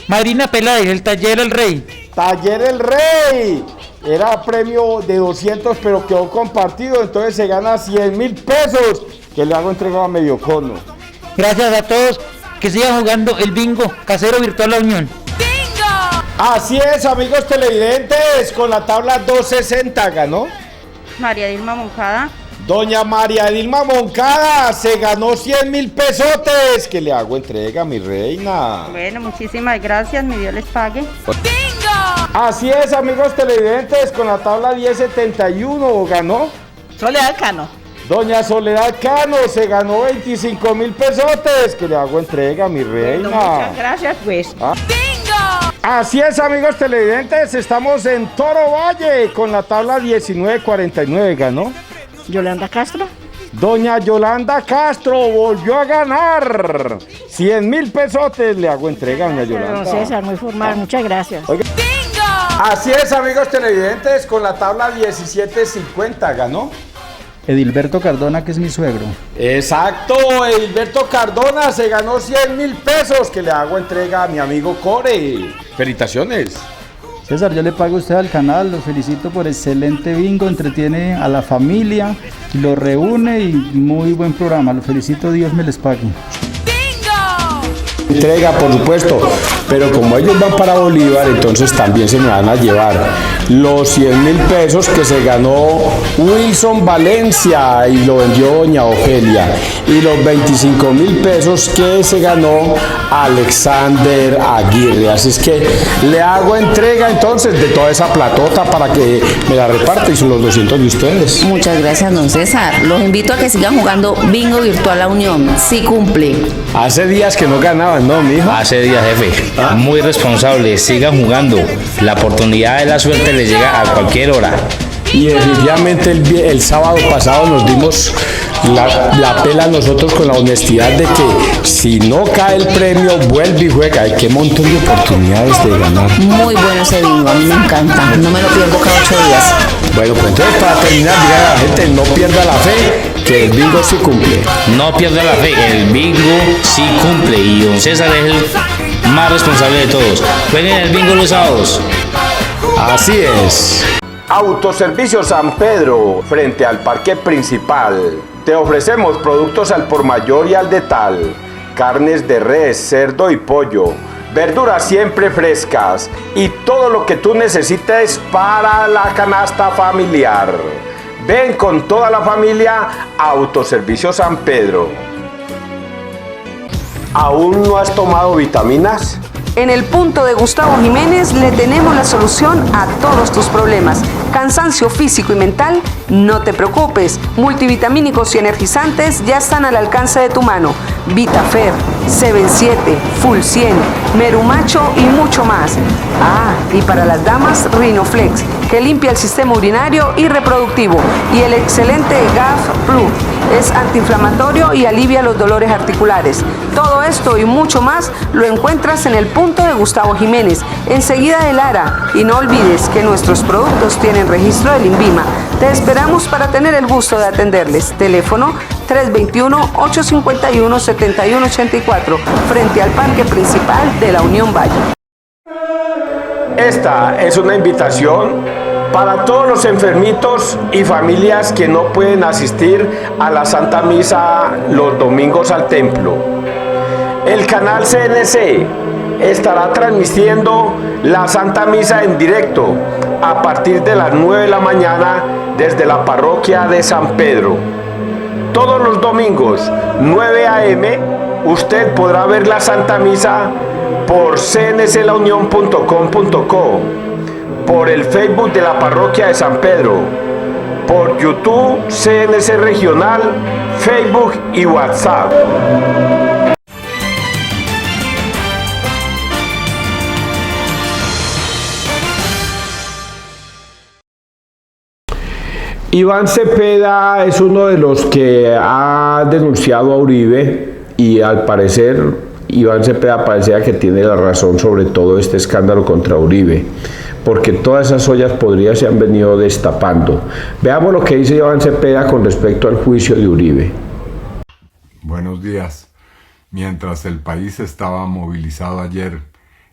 Marina Peláez, el Taller El Rey. Taller El Rey. Era premio de 200, pero quedó compartido, entonces se gana 100.000 pesos, que le hago entregado a medio cono. Gracias a todos, que sigan jugando el bingo casero virtual La Unión. ¡Bingo! Así es, amigos televidentes, con la tabla 260 ganó María Dilma Moncada. Doña María Dilma Moncada se ganó 100.000 pesotes, que le hago entrega, mi reina. Bueno, muchísimas gracias, mi Dios les pague. ¡Bingo! Así es, amigos televidentes, con la tabla 1071 ganó Soledad Cano. Doña Soledad Cano se ganó 25.000 pesotes, que le hago entrega, mi reina. Bueno, muchas gracias, pues. ¡Bingo! Así es, amigos televidentes, estamos en Toro Valle, con la tabla 1949 ganó Yolanda Castro. Doña Yolanda Castro volvió a ganar 100.000 pesotes, le hago entrega, doña Yolanda. Don César, muy formal, muchas gracias. Oiga. Así es, amigos televidentes, con la tabla 1750 ganó Edilberto Cardona, que es mi suegro. Exacto, Edilberto Cardona se ganó 100.000 pesos, que le hago entrega a mi amigo Core. Felicitaciones. César, yo le pago a usted al canal, lo felicito por excelente bingo, entretiene a la familia, lo reúne y muy buen programa, lo felicito, Dios me les pague. Entrega, por supuesto, pero como ellos van para Bolívar, entonces también se me van a llevar los 100.000 pesos que se ganó Wilson Valencia y lo vendió doña Ofelia, y los 25.000 pesos que se ganó Alexander Aguirre. Así es que le hago entrega entonces de toda esa platota para que me la reparte, y son los 200 de ustedes. Muchas gracias, don César. Los invito a que sigan jugando Bingo Virtual La Unión. Sí cumple. Hace días que no ganaban, ¿no, mijo? Hace días, jefe. Muy responsable. Sigan jugando. La oportunidad de la suerte les llega a cualquier hora. Y definitivamente el sábado pasado nos dimos la pela nosotros con la honestidad de que si no cae el premio, vuelve y juega. Hay qué montón de oportunidades de ganar. Muy bueno ese bingo, a mí me encanta. No me lo pierdo cada 8 días. Bueno, pues entonces para terminar, diga a la gente, no pierda la fe, que el bingo sí cumple. No pierda la fe, el bingo sí cumple. Y don César es el más responsable de todos. Jueguen el bingo los sábados. Así es. Autoservicio San Pedro, frente al parque principal. Te ofrecemos productos al por mayor y al detal, carnes de res, cerdo y pollo, verduras siempre frescas y todo lo que tú necesites para la canasta familiar. Ven con toda la familia a Autoservicio San Pedro. ¿Aún no has tomado vitaminas? En el punto de Gustavo Jiménez le tenemos la solución a todos tus problemas. Cansancio físico y mental, no te preocupes. Multivitamínicos y energizantes ya están al alcance de tu mano. Vitafer, C7, Full 100, Merumacho y mucho más. Ah, y para las damas, Rinoflex, que limpia el sistema urinario y reproductivo. Y el excelente GAF Plus, es antiinflamatorio y alivia los dolores articulares. Todo esto y mucho más lo encuentras en el punto de Gustavo Jiménez, enseguida de Lara. Y no olvides que nuestros productos tienen registro del INVIMA. Te esperamos para tener el gusto de atenderles. Teléfono 321-851-7184, frente al parque principal de la Unión Valle. Esta es una invitación para todos los enfermitos y familias que no pueden asistir a la Santa Misa los domingos al templo. El canal CNC estará transmitiendo la Santa Misa en directo a partir de las 9 de la mañana desde la parroquia de San Pedro. Todos los domingos, 9 a.m., usted podrá ver la Santa Misa por cnclaunion.com.co, por el Facebook de la parroquia de San Pedro, por YouTube, CNC Regional, Facebook y WhatsApp. Iván Cepeda es uno de los que ha denunciado a Uribe, y al parecer Iván Cepeda parecía que tiene la razón sobre todo este escándalo contra Uribe, porque todas esas ollas podridas se han venido destapando. Veamos lo que dice Iván Cepeda con respecto al juicio de Uribe. Buenos días. Mientras el país estaba movilizado ayer,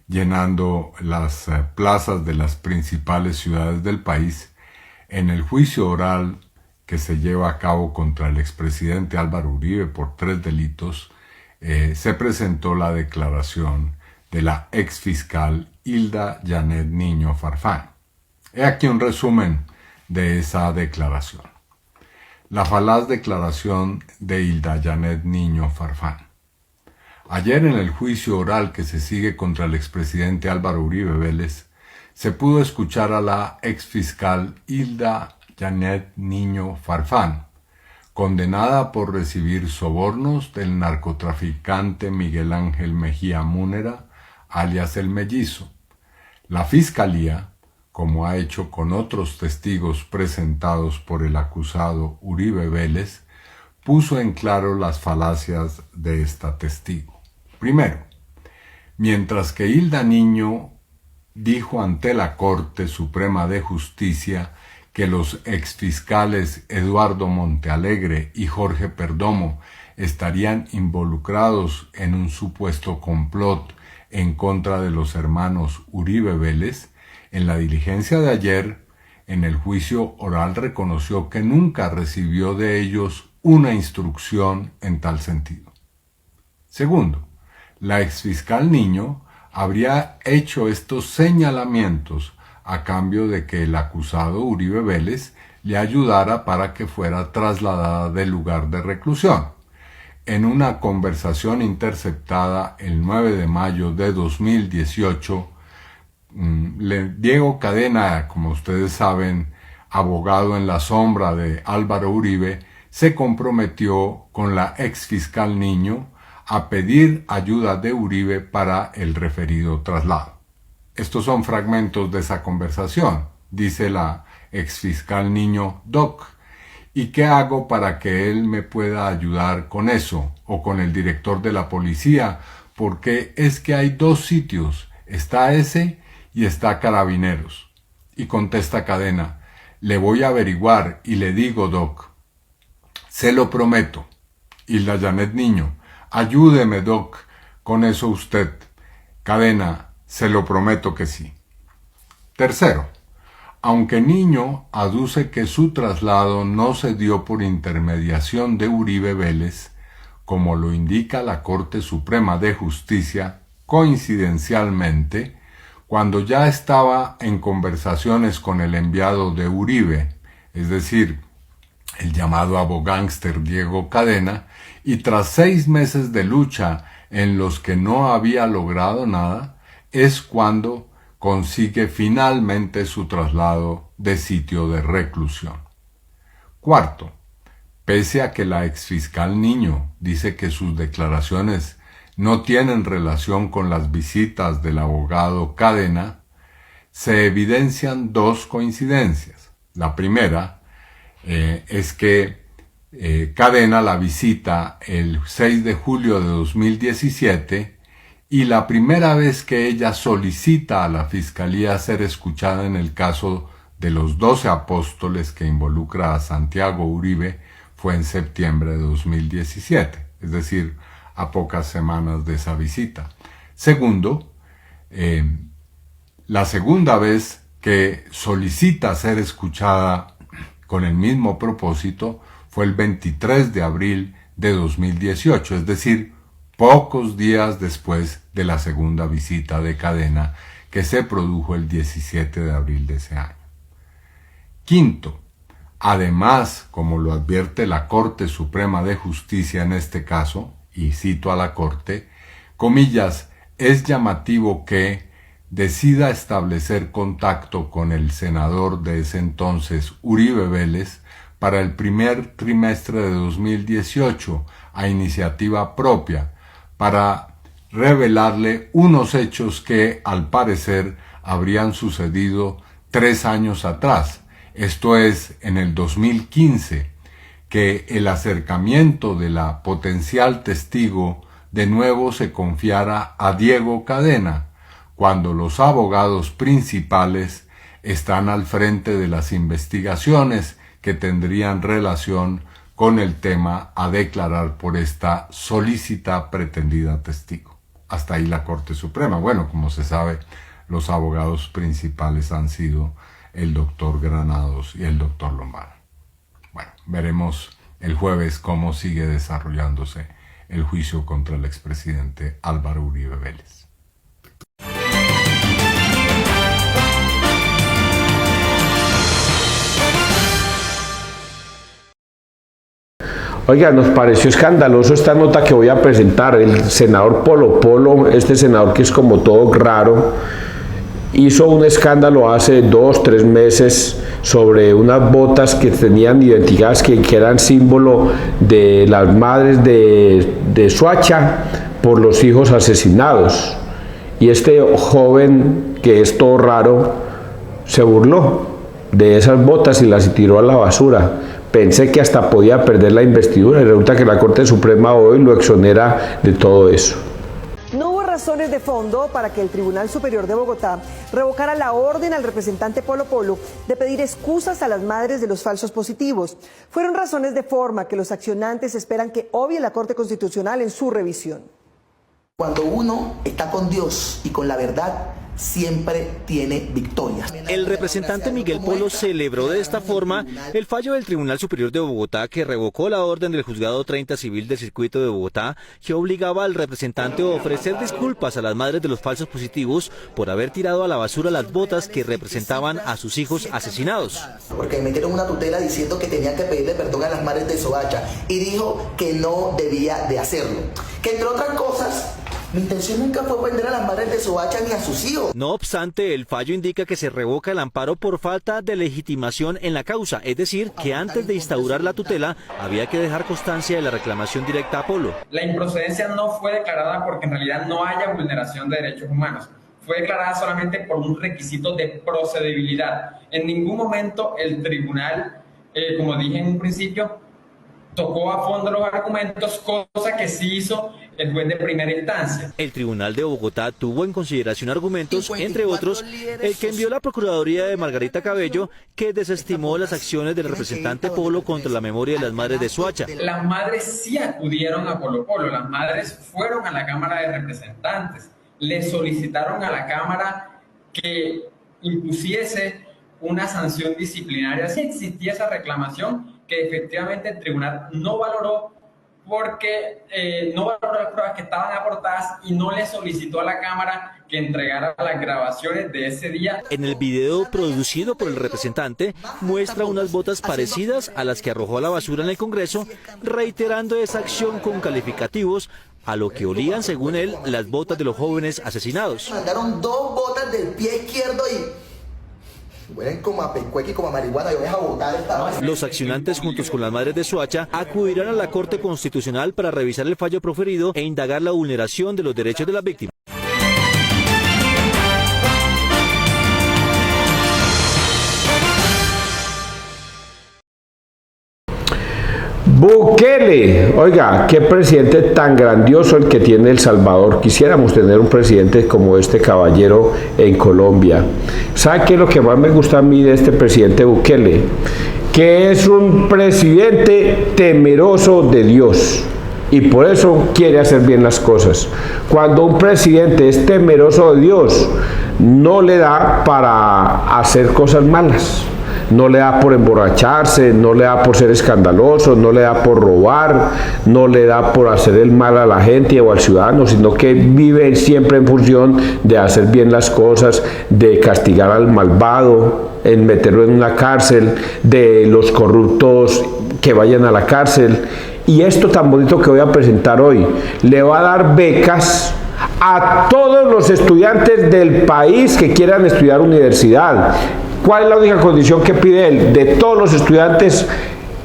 llenando las plazas de las principales ciudades del país, en el juicio oral que se lleva a cabo contra el expresidente Álvaro Uribe por 3 delitos, se presentó la declaración de la exfiscal Hilda Janet Niño Farfán. He aquí un resumen de esa declaración. La falaz declaración de Hilda Janet Niño Farfán. Ayer, en el juicio oral que se sigue contra el expresidente Álvaro Uribe Vélez, se pudo escuchar a la exfiscal Hilda Janet Niño Farfán, condenada por recibir sobornos del narcotraficante Miguel Ángel Mejía Múnera, alias El Mellizo. La Fiscalía, como ha hecho con otros testigos presentados por el acusado Uribe Vélez, puso en claro las falacias de esta testigo. Primero, mientras que Hilda Niño dijo ante la Corte Suprema de Justicia que los exfiscales Eduardo Montealegre y Jorge Perdomo estarían involucrados en un supuesto complot en contra de los hermanos Uribe Vélez, en la diligencia de ayer, en el juicio oral, reconoció que nunca recibió de ellos una instrucción en tal sentido. Segundo, la exfiscal Niño habría hecho estos señalamientos a cambio de que el acusado Uribe Vélez le ayudara para que fuera trasladada del lugar de reclusión. En una conversación interceptada el 9 de mayo de 2018, Diego Cadena, como ustedes saben, abogado en la sombra de Álvaro Uribe, se comprometió con la exfiscal Niño a pedir ayuda de Uribe para el referido traslado. Estos son fragmentos de esa conversación. Dice la exfiscal Niño: Doc, ¿y qué hago para que él me pueda ayudar con eso? O con el director de la policía, porque es que hay dos sitios, está ese y está Carabineros. Y contesta Cadena: le voy a averiguar y le digo, Doc. Se lo prometo. Hilda Janet Niño: ayúdeme, Doc, con eso usted. Cadena: se lo prometo que sí. Tercero, aunque Niño aduce que su traslado no se dio por intermediación de Uribe Vélez, como lo indica la Corte Suprema de Justicia, coincidencialmente, cuando ya estaba en conversaciones con el enviado de Uribe, es decir, el llamado abogánster Diego Cadena, y tras 6 meses de lucha en los que no había logrado nada, es cuando consigue finalmente su traslado de sitio de reclusión. Cuarto, pese a que la exfiscal Niño dice que sus declaraciones no tienen relación con las visitas del abogado Cadena, se evidencian 2 coincidencias. La primera es que Cadena la visita el 6 de julio de 2017 y la primera vez que ella solicita a la Fiscalía ser escuchada en el caso de los 12 apóstoles que involucra a Santiago Uribe fue en septiembre de 2017, es decir, a pocas semanas de esa visita. Segundo, la segunda vez que solicita ser escuchada con el mismo propósito fue el 23 de abril de 2018, es decir, pocos días después de la segunda visita de Cadena, que se produjo el 17 de abril de ese año. Quinto, además, como lo advierte la Corte Suprema de Justicia en este caso, y cito a la Corte, comillas, es llamativo que decida establecer contacto con el senador de ese entonces, Uribe Vélez, para el primer trimestre de 2018, a iniciativa propia, para revelarle unos hechos que, al parecer, habrían sucedido 3 años atrás, esto es, en el 2015, que el acercamiento de la potencial testigo de nuevo se confiara a Diego Cadena, cuando los abogados principales están al frente de las investigaciones que tendrían relación con el tema a declarar por esta solícita pretendida testigo. Hasta ahí la Corte Suprema. Bueno, como se sabe, los abogados principales han sido el doctor Granados y el doctor Lombardo. Bueno, veremos el jueves cómo sigue desarrollándose el juicio contra el expresidente Álvaro Uribe Vélez. Oiga, nos pareció escandaloso esta nota que voy a presentar. El senador Polo, este senador que es como todo raro, hizo un escándalo hace 2-3 meses sobre unas botas que tenían identificadas que eran símbolo de las madres de Soacha por los hijos asesinados. Y este joven, que es todo raro, se burló de esas botas y las tiró a la basura. Pensé que hasta podía perder la investidura y resulta que la Corte Suprema hoy lo exonera de todo eso. No hubo razones de fondo para que el Tribunal Superior de Bogotá revocara la orden al representante Polo de pedir excusas a las madres de los falsos positivos. Fueron razones de forma que los accionantes esperan que obvie la Corte Constitucional en su revisión. Cuando uno está con Dios y con la verdad, siempre tiene victoria. El representante Miguel Polo celebró de esta forma el fallo del Tribunal Superior de Bogotá que revocó la orden del Juzgado 30 Civil del Circuito de Bogotá que obligaba al representante a ofrecer disculpas a las madres de los falsos positivos por haber tirado a la basura las botas que representaban a sus hijos asesinados. Porque metieron una tutela diciendo que tenían que pedirle perdón a las madres de Soacha y dijo que no debía de hacerlo. Que entre otras cosas, mi intención nunca fue ofender a las madres de Soacha ni a sus hijos. No obstante, el fallo indica que se revoca el amparo por falta de legitimación en la causa, es decir, que antes de instaurar la tutela había que dejar constancia de la reclamación directa a Polo. La improcedencia no fue declarada porque en realidad no haya vulneración de derechos humanos. Fue declarada solamente por un requisito de procedibilidad. En ningún momento el tribunal, como dije en un principio, tocó a fondo los argumentos, cosa que sí hizo el juez de primera instancia. El Tribunal de Bogotá tuvo en consideración argumentos, entre otros, el que envió la Procuraduría de Margarita Cabello, que desestimó las acciones del representante Polo contra la memoria de las madres de Soacha. Las madres sí acudieron a Polo, las madres fueron a la Cámara de Representantes, le solicitaron a la Cámara que impusiese una sanción disciplinaria. Si existía esa reclamación, que efectivamente el tribunal no valoró porque no valoró las pruebas que estaban aportadas y no le solicitó a la Cámara que entregara las grabaciones de ese día. En el video producido por el representante muestra unas botas parecidas a las que arrojó a la basura en el Congreso, reiterando esa acción con calificativos a lo que olían, según él, las botas de los jóvenes asesinados. Mandaron 2 botas del pie izquierdo y huelen como a pecueque y como a marihuana. Yo voy a botar esta. Los accionantes, juntos con las madres de Soacha, acudirán a la Corte Constitucional para revisar el fallo proferido e indagar la vulneración de los derechos de las víctimas. Bukele, oiga, qué presidente tan grandioso el que tiene El Salvador. Quisiéramos tener un presidente como este caballero en Colombia. ¿Sabe qué es lo que más me gusta a mí de este presidente Bukele? Que es un presidente temeroso de Dios y por eso quiere hacer bien las cosas. Cuando un presidente es temeroso de Dios, no le da para hacer cosas malas. No le da por emborracharse, no le da por ser escandaloso, no le da por robar, no le da por hacer el mal a la gente o al ciudadano, sino que vive siempre en función de hacer bien las cosas, de castigar al malvado, en meterlo en una cárcel, de los corruptos que vayan a la cárcel. Y esto tan bonito que voy a presentar hoy, le va a dar becas a todos los estudiantes del país que quieran estudiar universidad. ¿Cuál es la única condición que pide él? De todos los estudiantes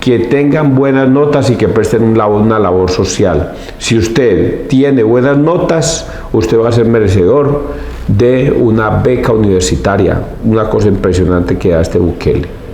que tengan buenas notas y que presten una labor social. Si usted tiene buenas notas, usted va a ser merecedor de una beca universitaria. Una cosa impresionante que da este Bukele.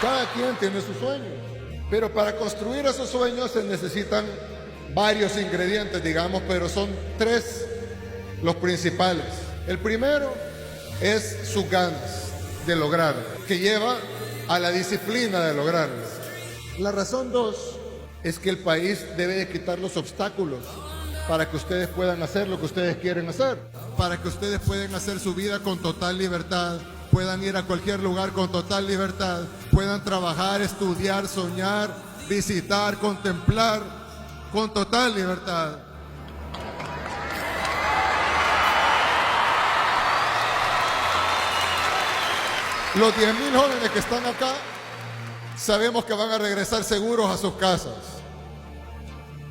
Cada quien tiene su sueño, pero para construir esos sueños se necesitan varios ingredientes, digamos, pero son 3 los principales. El primero es sus ganas de lograr, que lleva a la disciplina de lograrlo. La razón 2 es que el país debe de quitar los obstáculos para que ustedes puedan hacer lo que ustedes quieren hacer, para que ustedes puedan hacer su vida con total libertad puedan ir a cualquier lugar con total libertad, puedan trabajar, estudiar, soñar, visitar, contemplar con total libertad. Los 10,000 jóvenes que están acá, sabemos que van a regresar seguros a sus casas.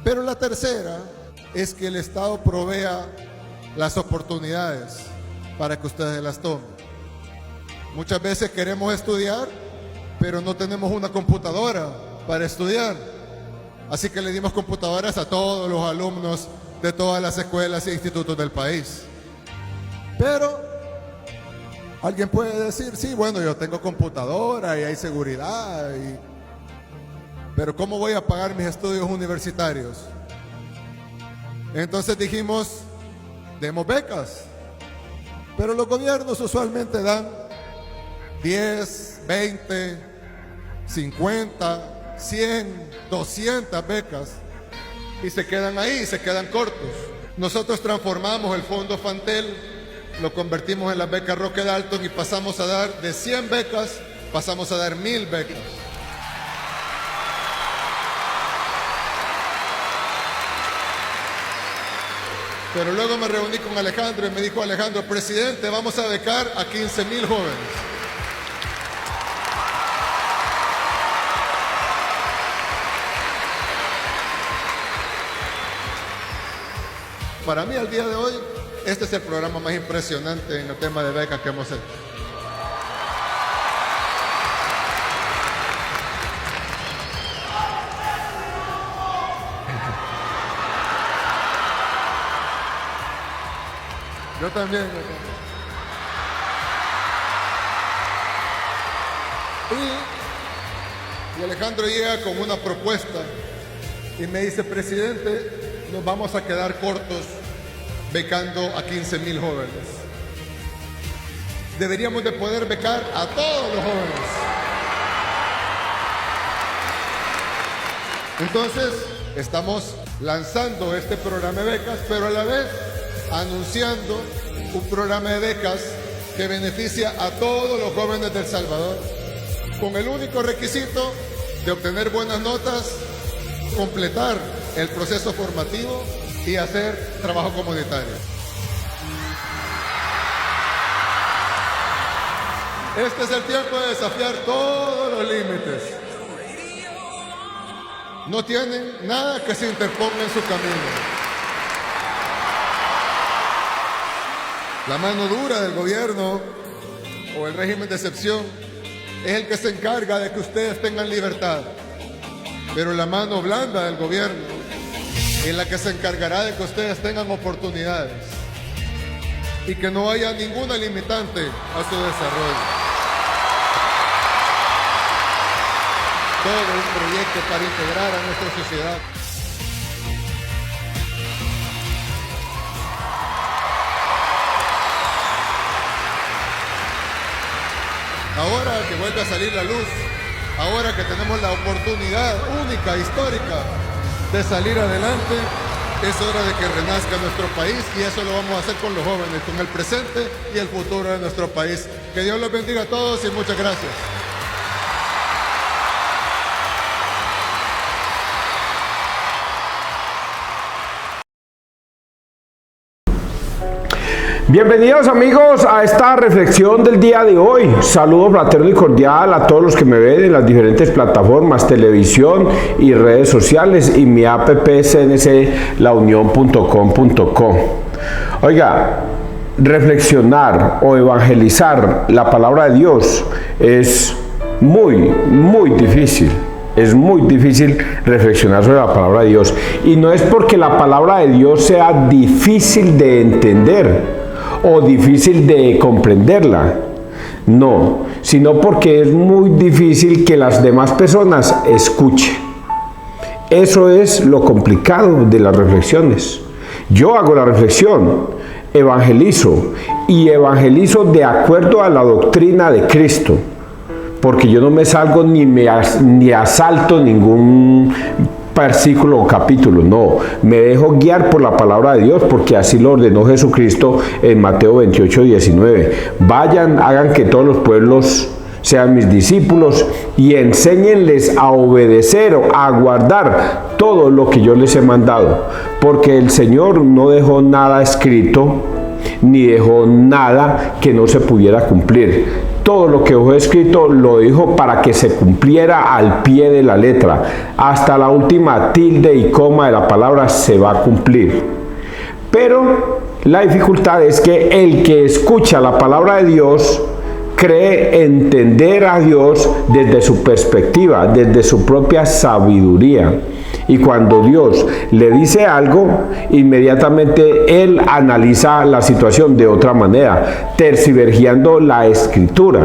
Pero la tercera es que el Estado provea las oportunidades para que ustedes las tomen. Muchas veces queremos estudiar, pero no tenemos una computadora para estudiar. Así que le dimos computadoras a todos los alumnos de todas las escuelas e institutos del país. Pero alguien puede decir, sí, bueno, yo tengo computadora y hay seguridad, pero ¿cómo voy a pagar mis estudios universitarios? Entonces dijimos, demos becas. Pero los gobiernos usualmente dan 10, 20, 50, 100, 200 becas y se quedan ahí, se quedan cortos. Nosotros transformamos el Fondo Fantel, lo convertimos en las becas Roque Dalton y pasamos a dar de 100 becas, pasamos a dar 1,000 becas. Pero luego me reuní con Alejandro y me dijo, Alejandro, presidente, vamos a becar a 15,000 jóvenes. Para mí, al día de hoy, este es el programa más impresionante en el tema de becas que hemos hecho. Yo también. Y Alejandro llega con una propuesta y me dice, presidente, nos vamos a quedar cortos becando a 15,000 jóvenes. Deberíamos de poder becar a todos los jóvenes. Entonces, estamos lanzando este programa de becas, pero a la vez anunciando un programa de becas que beneficia a todos los jóvenes de El Salvador, con el único requisito de obtener buenas notas, completar el proceso formativo y hacer trabajo comunitario. Este es el tiempo de desafiar todos los límites. No tienen nada que se interponga en su camino. La mano dura del gobierno o el régimen de excepción es el que se encarga de que ustedes tengan libertad. Pero la mano blanda del gobierno es la que se encargará de que ustedes tengan oportunidades y que no haya ninguna limitante a su desarrollo. Todo un proyecto para integrar a nuestra sociedad. Ahora que vuelve a salir la luz, ahora que tenemos la oportunidad única, histórica, de salir adelante, es hora de que renazca nuestro país y eso lo vamos a hacer con los jóvenes, con el presente y el futuro de nuestro país. Que Dios los bendiga a todos y muchas gracias. Bienvenidos amigos a esta reflexión del día de hoy. Saludo fraterno y cordial a todos los que me ven en las diferentes plataformas, televisión y redes sociales y mi app cnclaunion.com.co. Oiga, reflexionar o evangelizar la palabra de Dios es muy difícil. Es muy difícil reflexionar sobre la palabra de Dios. Y no es porque la palabra de Dios sea difícil de entender o difícil de comprenderla, no, sino porque es muy difícil que las demás personas escuchen. Eso es lo complicado de las reflexiones. Yo hago la reflexión, evangelizo y evangelizo de acuerdo a la doctrina de Cristo, porque yo no me salgo ni asalto ningún versículo o capítulo, no, me dejo guiar por la palabra de Dios, porque así lo ordenó Jesucristo en Mateo 28, 19. Vayan, hagan que todos los pueblos sean mis discípulos y enséñenles a obedecer o a guardar todo lo que yo les he mandado, porque el Señor no dejó nada escrito ni dejó nada que no se pudiera cumplir. Todo lo que dejó escrito lo dijo para que se cumpliera al pie de la letra. Hasta la última tilde y coma de la palabra se va a cumplir. Pero la dificultad es que el que escucha la palabra de Dios cree entender a Dios desde su perspectiva, desde su propia sabiduría. Y cuando Dios le dice algo, inmediatamente él analiza la situación de otra manera, tergiversando la escritura.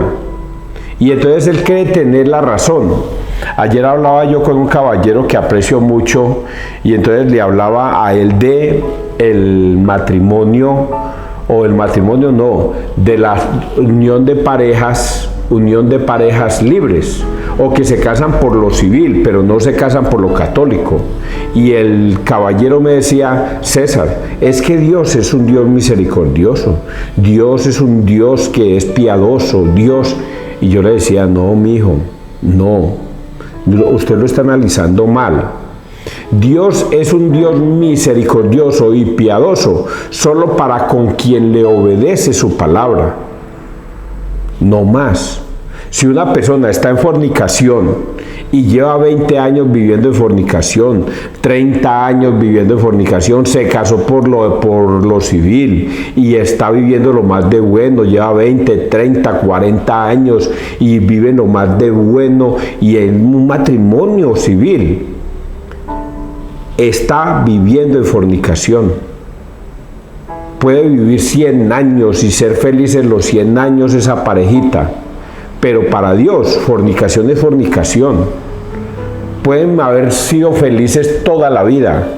Y entonces él cree tener la razón. Ayer hablaba yo con un caballero que aprecio mucho y entonces le hablaba a él de el matrimonio, o el matrimonio no, de la unión de parejas libres, o que se casan por lo civil, pero no se casan por lo católico. Y el caballero me decía: César, es que Dios es un Dios misericordioso, Dios es un Dios que es piadoso, Dios. Y yo le decía: no, mijo, no, usted lo está analizando mal. Dios es un Dios misericordioso y piadoso solo para con quien le obedece su palabra, no más. Si una persona está en fornicación y lleva 20 años viviendo en fornicación, 30 años viviendo en fornicación, se casó por lo civil y está viviendo lo más de bueno, lleva 20, 30, 40 años y vive lo más de bueno, y en un matrimonio civil está viviendo en fornicación. Puede vivir 100 años y ser feliz en los 100 años esa parejita, pero para Dios fornicación es fornicación. Pueden haber sido felices toda la vida,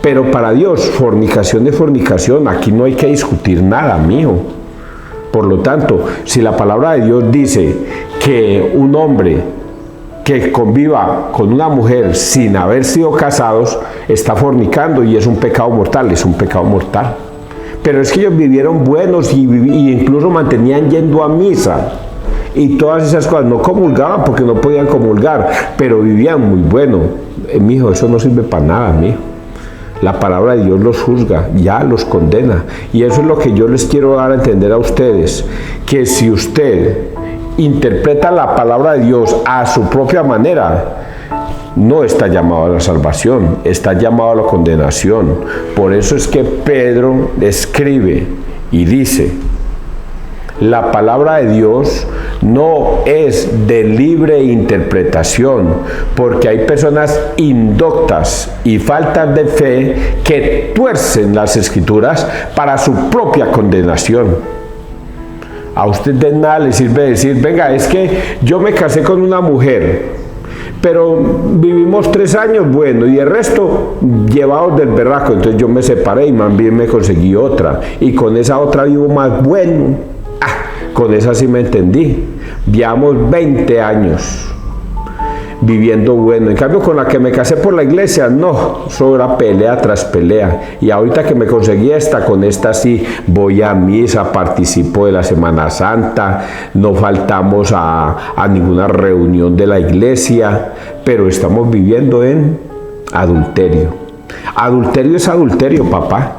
pero para Dios fornicación es fornicación. Aquí no hay que discutir nada, mijo. Por lo tanto, si la palabra de Dios dice que un hombre que conviva con una mujer sin haber sido casados está fornicando, y es un pecado mortal, es un pecado mortal. Pero es que ellos vivieron buenos y incluso mantenían yendo a misa y todas esas cosas. No comulgaban porque no podían comulgar, pero vivían muy bueno. Mijo, eso no sirve para nada, mijo. La palabra de Dios los juzga, ya los condena. Y eso es lo que yo les quiero dar a entender a ustedes, que si usted interpreta la palabra de Dios a su propia manera, no está llamado a la salvación, está llamado a la condenación. Por eso es que Pedro escribe y dice: la palabra de Dios no es de libre interpretación, porque hay personas indoctas y faltas de fe que tuercen las escrituras para su propia condenación. A usted de nada le sirve decir: venga, es que yo me casé con una mujer, pero vivimos 3 años, bueno, y el resto llevados del berraco, entonces yo me separé y más bien me conseguí otra, y con esa otra vivo más bueno. Con esa sí me entendí. Llevamos 20 años viviendo bueno. En cambio, con la que me casé por la iglesia, no, eso era pelea tras pelea. Y ahorita que me conseguí esta, con esta sí voy a misa, participo de la Semana Santa, no faltamos a ninguna reunión de la iglesia, pero estamos viviendo en adulterio. Adulterio es adulterio, papá.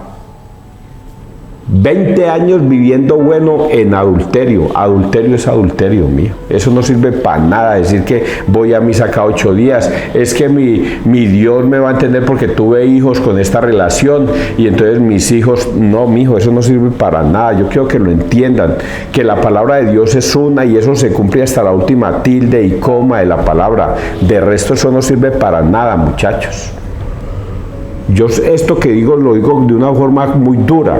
20 años viviendo bueno en adulterio. Adulterio es adulterio, mío. Eso no sirve para nada. Decir que voy a misa cada 8 días, es que mi Dios me va a entender porque tuve hijos con esta relación y entonces mis hijos, no, mijo, eso no sirve para nada. Yo quiero que lo entiendan, que la palabra de Dios es una y eso se cumple hasta la última tilde y coma de la palabra. De resto eso no sirve para nada, muchachos. Yo esto que digo lo digo de una forma muy dura,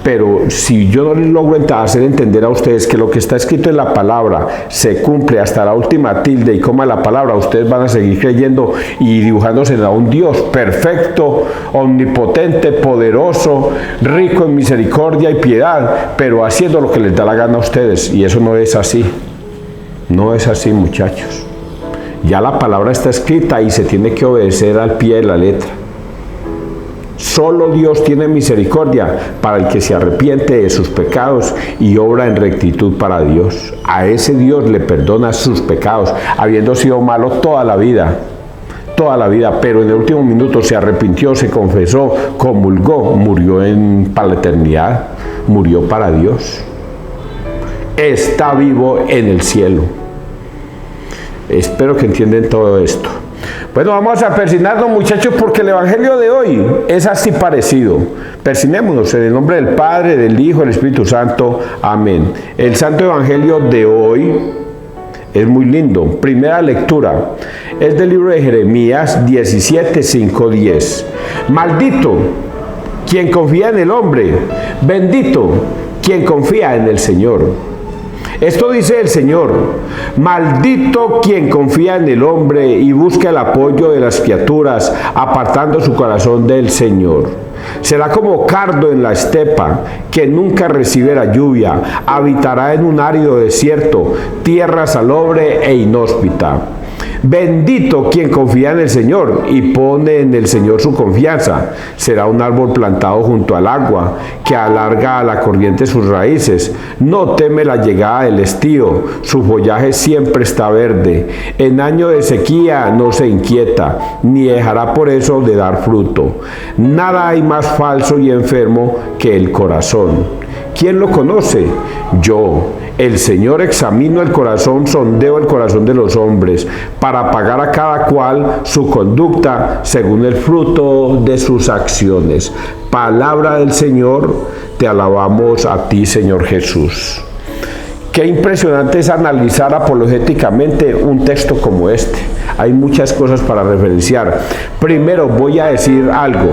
pero si yo no les logro hacer entender a ustedes que lo que está escrito en la palabra se cumple hasta la última tilde y coma la palabra, ustedes van a seguir creyendo y dibujándose a un Dios perfecto, omnipotente, poderoso, rico en misericordia y piedad, pero haciendo lo que les da la gana a ustedes, y eso no es así. No es así, muchachos. Ya la palabra está escrita y se tiene que obedecer al pie de la letra. Solo Dios tiene misericordia para el que se arrepiente de sus pecados y obra en rectitud para Dios. A ese Dios le perdona sus pecados, habiendo sido malo toda la vida, pero en el último minuto se arrepintió, se confesó, comulgó, murió para la eternidad, murió para Dios. Está vivo en el cielo. Espero que entiendan todo esto. Bueno, vamos a persignarnos, muchachos, porque el evangelio de hoy es así parecido. Persignémonos en el nombre del Padre, del Hijo, del Espíritu Santo. Amén. El santo evangelio de hoy es muy lindo. Primera lectura es del libro de Jeremías 17, 5, 10. Maldito quien confía en el hombre, bendito quien confía en el Señor. Esto dice el Señor: maldito quien confía en el hombre y busca el apoyo de las criaturas, apartando su corazón del Señor. Será como cardo en la estepa, que nunca recibe la lluvia, habitará en un árido desierto, tierra salobre e inhóspita. Bendito quien confía en el Señor y pone en el Señor su confianza. Será un árbol plantado junto al agua, que alarga a la corriente sus raíces. No teme la llegada del estío, su follaje siempre está verde. En año de sequía no se inquieta, ni dejará por eso de dar fruto. Nada hay más falso y enfermo que el corazón. ¿Quién lo conoce? Yo. El Señor examino el corazón, sondeo el corazón de los hombres, para pagar a cada cual su conducta según el fruto de sus acciones. Palabra del Señor, te alabamos a ti, Señor Jesús. Qué impresionante es analizar apologéticamente un texto como este. Hay muchas cosas para referenciar. Primero voy a decir algo.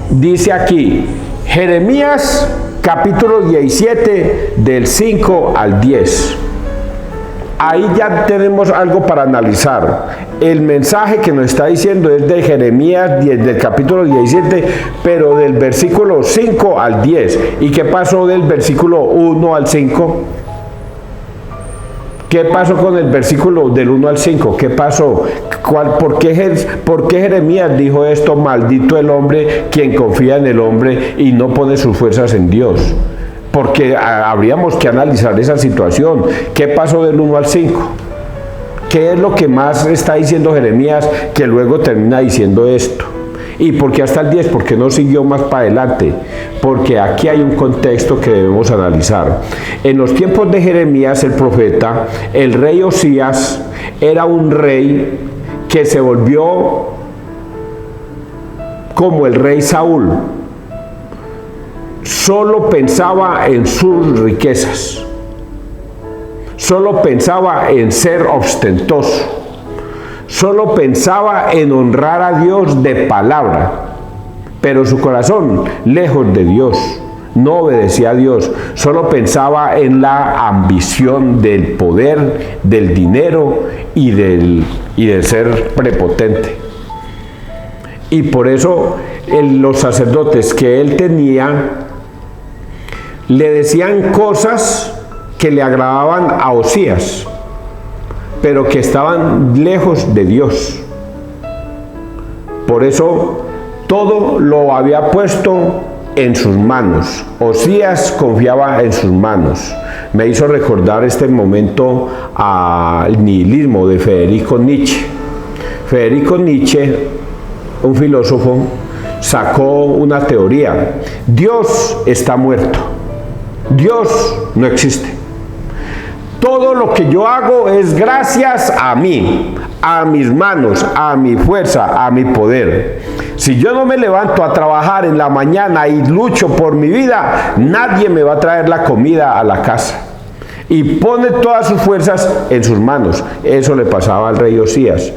Dice aquí, Jeremías capítulo 17, del 5 al 10. Ahí ya tenemos algo para analizar. El mensaje que nos está diciendo es de Jeremías 10, del capítulo 17, pero del versículo 5 al 10. ¿Y qué pasó del versículo 1 al 5? ¿Qué pasó con el versículo del 1 al 5? ¿Qué pasó? ¿Por qué Jeremías dijo esto? Maldito el hombre quien confía en el hombre y no pone sus fuerzas en Dios. Porque habríamos que analizar esa situación. ¿Qué pasó del 1 al 5? ¿Qué es lo que más está diciendo Jeremías que luego termina diciendo esto? ¿Y por qué hasta el 10? ¿Por qué no siguió más para adelante? Porque aquí hay un contexto que debemos analizar. En los tiempos de Jeremías, el profeta, el rey Osías era un rey que se volvió como el rey Saúl. Solo pensaba en sus riquezas. Solo pensaba en ser ostentoso. Solo pensaba en honrar a Dios de palabra, pero su corazón lejos de Dios, no obedecía a Dios, solo pensaba en la ambición del poder, del dinero y del ser prepotente. Y por eso los sacerdotes que él tenía le decían cosas que le agradaban a Osías, pero que estaban lejos de Dios. Por eso todo lo había puesto en sus manos. Osías confiaba en sus manos. Me hizo recordar este momento al nihilismo de Federico Nietzsche. Federico Nietzsche, un filósofo, sacó una teoría. Dios está muerto. Dios no existe. Todo lo que yo hago es gracias a mí, a mis manos, a mi fuerza, a mi poder. Si yo no me levanto a trabajar en la mañana y lucho por mi vida, nadie me va a traer la comida a la casa. Y pone todas sus fuerzas en sus manos. Eso le pasaba al rey Osías.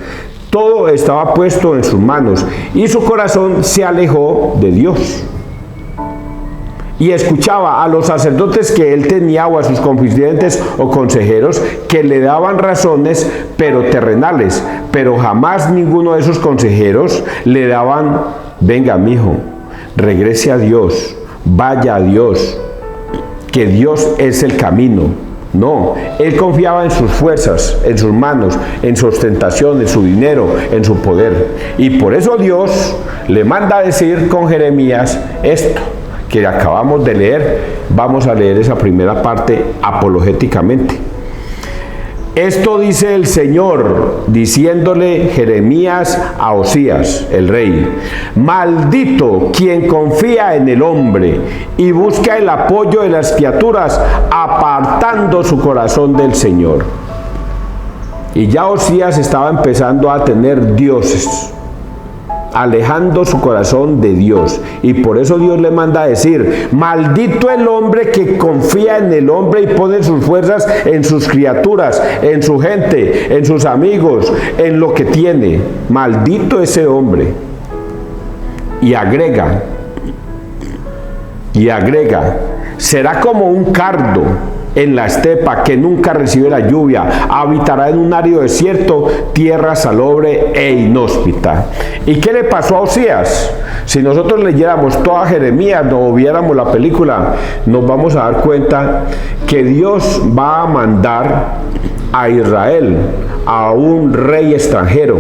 Todo estaba puesto en sus manos y su corazón se alejó de Dios. Y escuchaba a los sacerdotes que él tenía o a sus confidentes o consejeros que le daban razones pero terrenales, pero jamás ninguno de esos consejeros le daban: venga mijo, regrese a Dios, vaya a Dios, que Dios es el camino. No, él confiaba en sus fuerzas, en sus manos, en su ostentación, en su dinero, en su poder. Y por eso Dios le manda a decir con Jeremías esto que acabamos de leer. Vamos a leer esa primera parte apologéticamente. Esto dice el Señor, diciéndole Jeremías a Osías, el rey: maldito quien confía en el hombre y busca el apoyo de las criaturas, apartando su corazón del Señor. Y ya Osías estaba empezando a tener dioses, alejando su corazón de Dios, y por eso Dios le manda a decir: maldito el hombre que confía en el hombre y pone sus fuerzas en sus criaturas, en su gente, en sus amigos, en lo que tiene. Maldito ese hombre. Y agrega, será como un cardo en la estepa que nunca recibe la lluvia, habitará en un árido desierto, tierra salobre e inhóspita. ¿Y qué le pasó a Osías? Si nosotros leyéramos toda Jeremías o viéramos la película, nos vamos a dar cuenta que Dios va a mandar a Israel a un rey extranjero,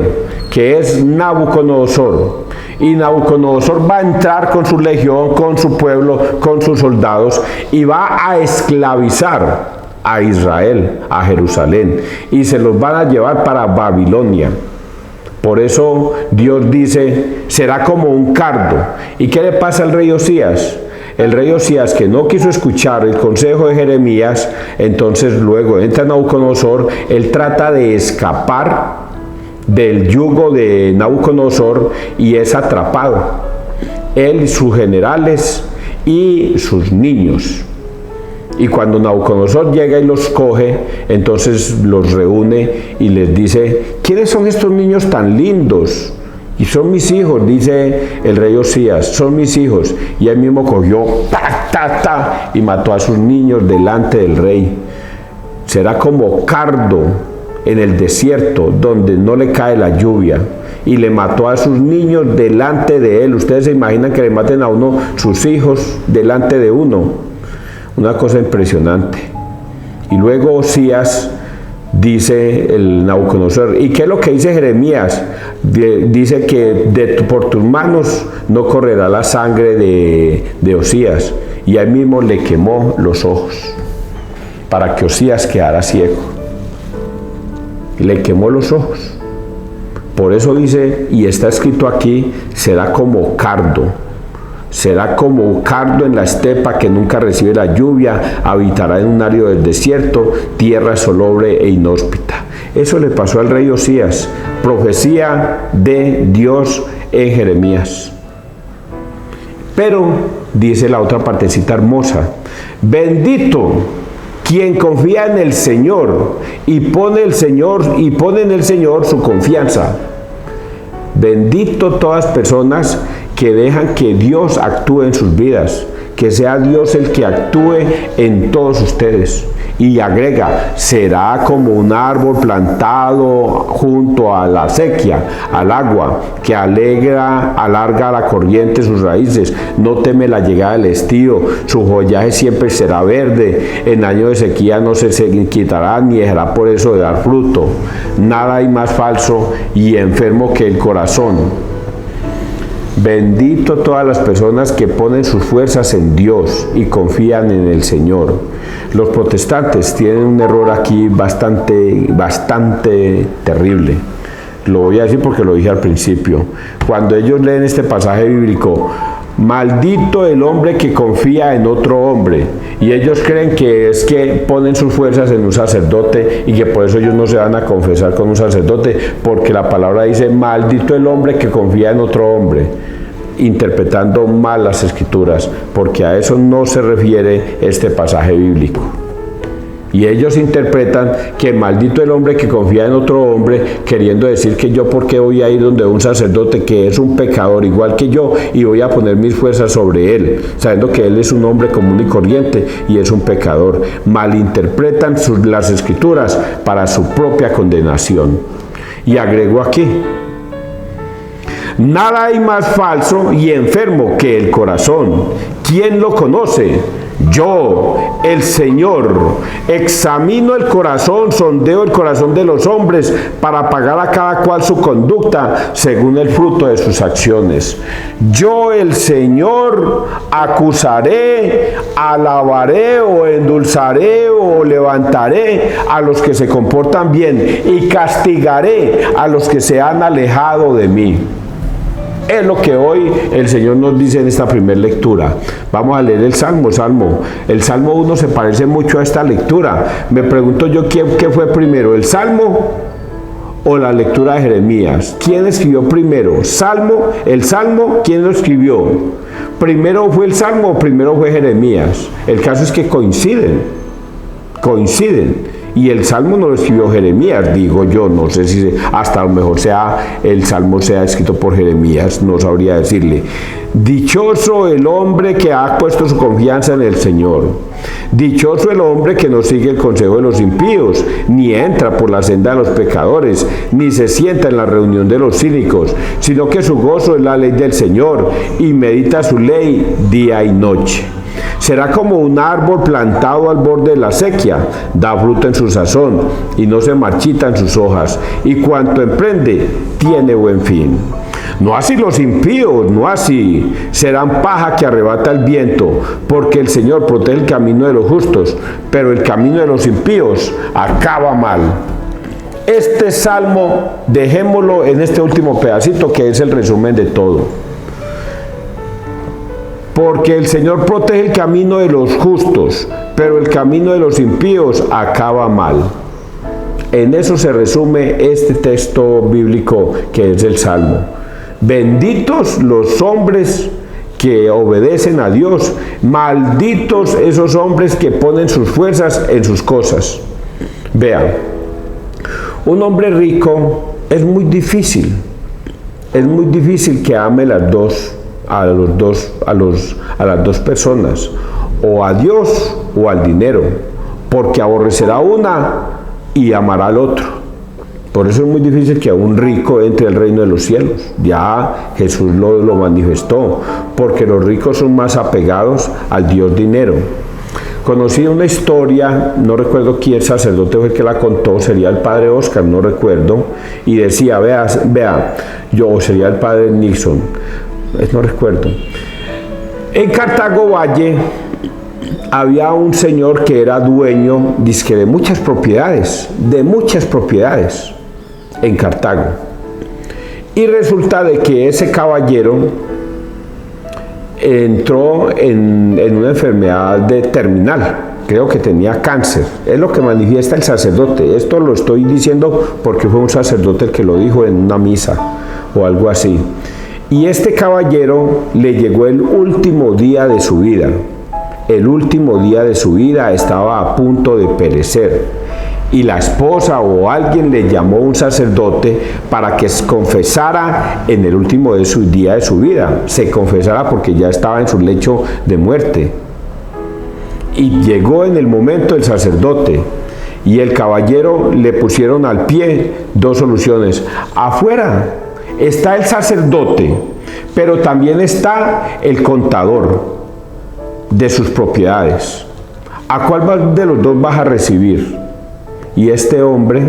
que es Nabucodonosor. Y Nabucodonosor va a entrar con su legión, con su pueblo, con sus soldados, y va a esclavizar a Israel, a Jerusalén, y se los van a llevar para Babilonia. Por eso Dios dice: será como un cardo. ¿Y qué le pasa al rey Osías? El rey Osías, que no quiso escuchar el consejo de Jeremías, entonces luego entra Nabucodonosor, él trata de escapar del yugo de Nabucodonosor y es atrapado, él y sus generales y sus niños. Y cuando Nabucodonosor llega y los coge, entonces los reúne y les dice: ¿quiénes son estos niños tan lindos? Y son mis hijos, dice el rey Osías, son mis hijos. Y él mismo cogió y mató a sus niños delante del rey. Será como cardo en el desierto, donde no le cae la lluvia, y le mató a sus niños delante de él. Ustedes se imaginan que le maten a uno sus hijos delante de uno. Una cosa impresionante. Y luego Osías, dice el Nabucodonosor: ¿y qué es lo que dice Jeremías? Dice que por tus manos no correrá la sangre de Osías. Y él mismo le quemó los ojos para que Osías quedara ciego. Le quemó los ojos. Por eso dice, y está escrito aquí: será como cardo. Será como cardo en la estepa que nunca recibe la lluvia, habitará en un árido del desierto, tierra salobre e inhóspita. Eso le pasó al rey Osías, profecía de Dios en Jeremías. Pero dice la otra partecita hermosa: bendito quien confía en el Señor y pone en el Señor su confianza. Bendito todas personas que dejan que Dios actúe en sus vidas, que sea Dios el que actúe en todos ustedes. Y agrega: será como un árbol plantado junto a la acequia, al agua, que alarga la corriente sus raíces, no teme la llegada del estío, su follaje siempre será verde, en año de sequía no se quitará ni dejará por eso de dar fruto. Nada hay más falso y enfermo que el corazón. Bendito todas las personas que ponen sus fuerzas en Dios y confían en el Señor. Los protestantes tienen un error aquí bastante terrible. Lo voy a decir porque lo dije al principio. Cuando ellos leen este pasaje bíblico: maldito el hombre que confía en otro hombre, y ellos creen que es que ponen sus fuerzas en un sacerdote y que por eso ellos no se van a confesar con un sacerdote, porque la palabra dice: maldito el hombre que confía en otro hombre, interpretando mal las escrituras, porque a eso no se refiere este pasaje bíblico. Y ellos interpretan que maldito el hombre que confía en otro hombre, queriendo decir que yo por qué voy a ir donde un sacerdote que es un pecador igual que yo y voy a poner mis fuerzas sobre él, sabiendo que él es un hombre común y corriente y es un pecador. Malinterpretan las escrituras para su propia condenación. Y agregó aquí: nada hay más falso y enfermo que el corazón. ¿Quién lo conoce? Yo, el Señor, examino el corazón, sondeo el corazón de los hombres para pagar a cada cual su conducta según el fruto de sus acciones. Yo, el Señor, acusaré, alabaré o endulzaré o levantaré a los que se comportan bien y castigaré a los que se han alejado de mí. Es lo que hoy el Señor nos dice en esta primera lectura. Vamos a leer el Salmo. El Salmo 1 se parece mucho a esta lectura. Me pregunto yo, ¿qué fue primero, el Salmo o la lectura de Jeremías? ¿Quién escribió primero? ¿El Salmo? ¿Quién lo escribió? ¿Primero fue el Salmo o primero fue Jeremías? El caso es que coinciden. Y el Salmo no lo escribió Jeremías, digo yo, no sé si hasta a lo mejor el Salmo sea escrito por Jeremías, no sabría decirle. Dichoso el hombre que ha puesto su confianza en el Señor. Dichoso el hombre que no sigue el consejo de los impíos, ni entra por la senda de los pecadores, ni se sienta en la reunión de los cínicos, sino que su gozo es la ley del Señor, y medita su ley día y noche. Será como un árbol plantado al borde de la acequia, da fruto en su sazón, y no se marchitan sus hojas, y cuanto emprende, tiene buen fin. No así los impíos, no así, serán paja que arrebata el viento, porque el Señor protege el camino de los justos, pero el camino de los impíos acaba mal. Este salmo, dejémoslo en este último pedacito, que es el resumen de todo. Porque el Señor protege el camino de los justos, pero el camino de los impíos acaba mal. En eso se resume este texto bíblico que es el Salmo. Benditos los hombres que obedecen a Dios, malditos esos hombres que ponen sus fuerzas en sus cosas. Vean, un hombre rico es muy difícil que ame a las dos personas, o a Dios o al dinero, porque aborrecerá una y amará al otro. Por eso es muy difícil que un rico entre al reino de los cielos. Ya Jesús lo manifestó, porque los ricos son más apegados al Dios dinero. Conocí una historia, no recuerdo quién sacerdote fue el que la contó, sería el padre Oscar, no recuerdo, y decía, sería el padre Nixon, no recuerdo. En Cartago Valle había un señor que era dueño, dizque de muchas propiedades en Cartago. Y resulta de que ese caballero entró en una enfermedad terminal, creo que tenía cáncer, es lo que manifiesta el sacerdote. Esto lo estoy diciendo porque fue un sacerdote el que lo dijo en una misa o algo así. Y este caballero le llegó el último día de su vida. El último día de su vida, estaba a punto de perecer. Y la esposa o alguien le llamó a un sacerdote para que se confesara en el último día de su vida. Se confesara porque ya estaba en su lecho de muerte. Y llegó en el momento el sacerdote. Y el caballero le pusieron al pie dos soluciones. Afuera está el sacerdote, pero también está el contador de sus propiedades. ¿A cuál de los dos vas a recibir? Y este hombre,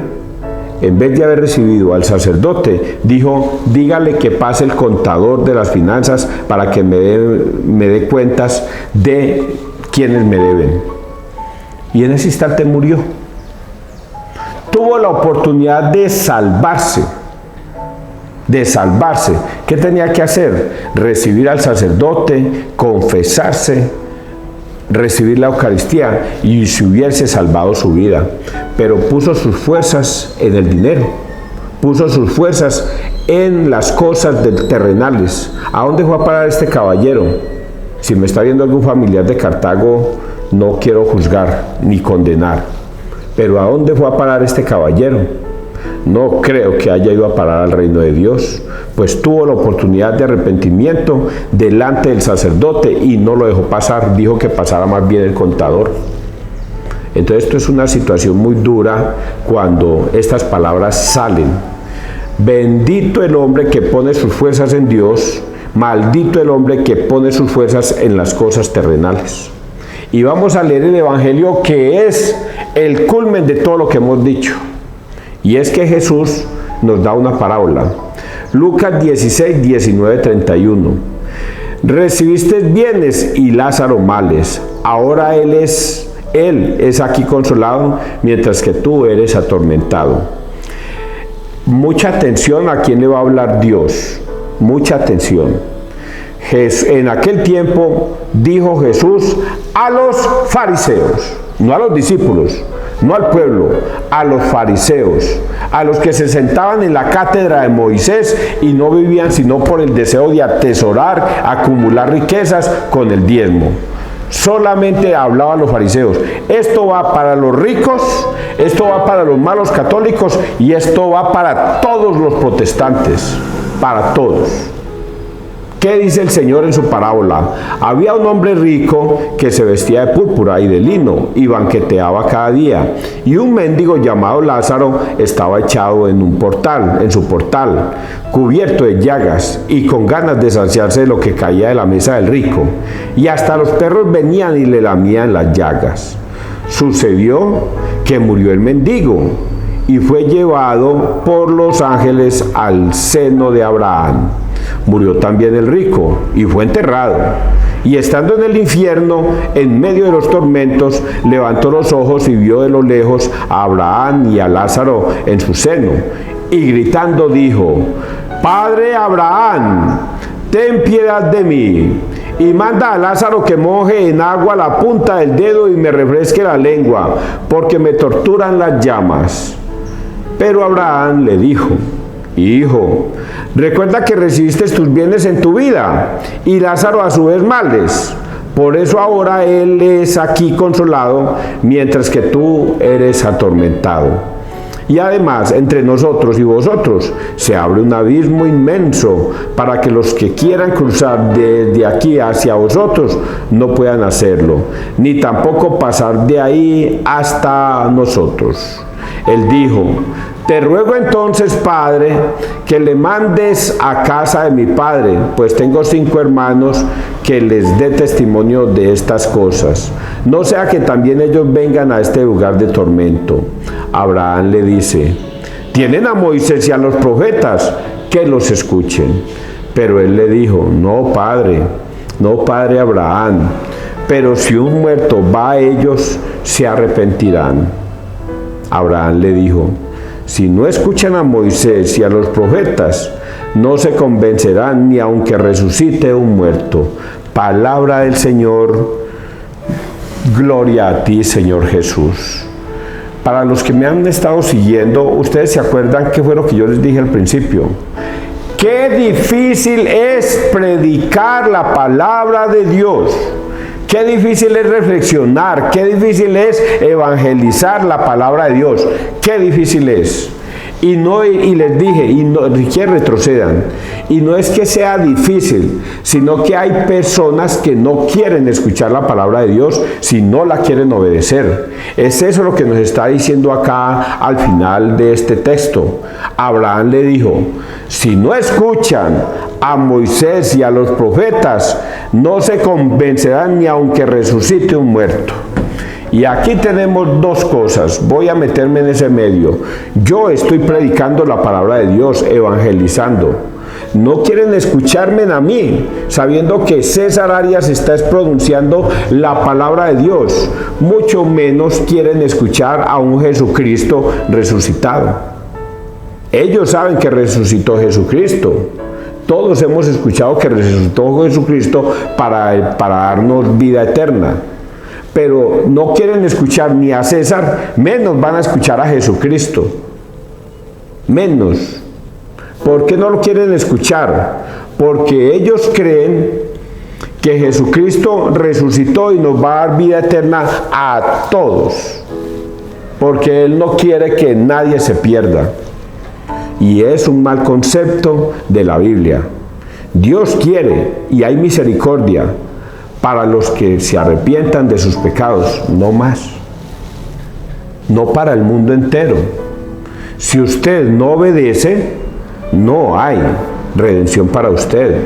en vez de haber recibido al sacerdote, dijo, dígale que pase el contador de las finanzas para que me dé cuentas de quienes me deben. Y en ese instante murió. Tuvo la oportunidad de salvarse. ¿Qué tenía que hacer? Recibir al sacerdote, confesarse, recibir la Eucaristía, y se hubiese salvado su vida. Pero puso sus fuerzas en el dinero, puso sus fuerzas en las cosas terrenales. ¿A dónde fue a parar este caballero? Si me está viendo algún familiar de Cartago, no quiero juzgar ni condenar, pero ¿a dónde fue a parar este caballero? No creo que haya ido a parar al reino de Dios, pues tuvo la oportunidad de arrepentimiento delante del sacerdote y no lo dejó pasar, dijo que pasara más bien el contador. Entonces esto es una situación muy dura cuando estas palabras salen. Bendito el hombre que pone sus fuerzas en Dios, maldito el hombre que pone sus fuerzas en las cosas terrenales. Y vamos a leer el Evangelio que es el culmen de todo lo que hemos dicho. Y es que Jesús nos da una parábola. Lucas 16, 19, 31. Recibiste bienes y Lázaro males. Ahora él es aquí consolado, mientras que tú eres atormentado. Mucha atención a quién le va a hablar Dios. Mucha atención. En aquel tiempo dijo Jesús a los fariseos, no a los discípulos, no al pueblo, a los fariseos, a los que se sentaban en la cátedra de Moisés y no vivían sino por el deseo de atesorar, acumular riquezas con el diezmo. Solamente hablaba a los fariseos. Esto va para los ricos, esto va para los malos católicos y esto va para todos los protestantes, para todos. ¿Qué dice el Señor en su parábola? Había un hombre rico que se vestía de púrpura y de lino y banqueteaba cada día. Y un mendigo llamado Lázaro estaba echado en su portal, cubierto de llagas y con ganas de saciarse de lo que caía de la mesa del rico. Y hasta los perros venían y le lamían las llagas. Sucedió que murió el mendigo y fue llevado por los ángeles al seno de Abraham. Murió también el rico y fue enterrado. Y estando en el infierno, en medio de los tormentos, levantó los ojos y vio de lo lejos a Abraham y a Lázaro en su seno. Y gritando dijo: Padre Abraham, ten piedad de mí, y manda a Lázaro que moje en agua la punta del dedo y me refresque la lengua, porque me torturan las llamas. Pero Abraham le dijo: Hijo, recuerda que recibiste tus bienes en tu vida, y Lázaro a su vez males. Por eso ahora él es aquí consolado, mientras que tú eres atormentado. Y además, entre nosotros y vosotros se abre un abismo inmenso, para que los que quieran cruzar desde aquí hacia vosotros no puedan hacerlo, ni tampoco pasar de ahí hasta nosotros. Él dijo: Te ruego entonces, Padre, que le mandes a casa de mi padre, pues tengo 5 hermanos, que les dé testimonio de estas cosas, no sea que también ellos vengan a este lugar de tormento. Abraham le dice: Tienen a Moisés y a los profetas, que los escuchen. Pero él le dijo: No, padre Abraham, pero si un muerto va a ellos, se arrepentirán. Abraham le dijo: Si no escuchan a Moisés y a los profetas, no se convencerán ni aunque resucite un muerto. Palabra del Señor. Gloria a ti, Señor Jesús. Para los que me han estado siguiendo, ustedes se acuerdan qué fue lo que yo les dije al principio. Qué difícil es predicar la palabra de Dios. Qué difícil es reflexionar, qué difícil es evangelizar la palabra de Dios, qué difícil es. Y les dije, que retrocedan. Y no es que sea difícil, sino que hay personas que no quieren escuchar la palabra de Dios si no la quieren obedecer. Es eso lo que nos está diciendo acá al final de este texto. Abraham le dijo: si no escuchan a Moisés y a los profetas, no se convencerán ni aunque resucite un muerto. Y aquí tenemos dos cosas, voy a meterme en ese medio. Yo estoy predicando la palabra de Dios, evangelizando. No quieren escucharme a mí, sabiendo que César Arias está pronunciando la palabra de Dios. Mucho menos quieren escuchar a un Jesucristo resucitado. Ellos saben que resucitó Jesucristo. Todos hemos escuchado que resucitó Jesucristo para darnos vida eterna. Pero no quieren escuchar ni a César, menos van a escuchar a Jesucristo. Menos. ¿Por qué no lo quieren escuchar? Porque ellos creen que Jesucristo resucitó y nos va a dar vida eterna a todos. Porque Él no quiere que nadie se pierda. Y es un mal concepto de la Biblia. Dios quiere y hay misericordia para los que se arrepientan de sus pecados, no más. No para el mundo entero. Si usted no obedece, no hay redención para usted.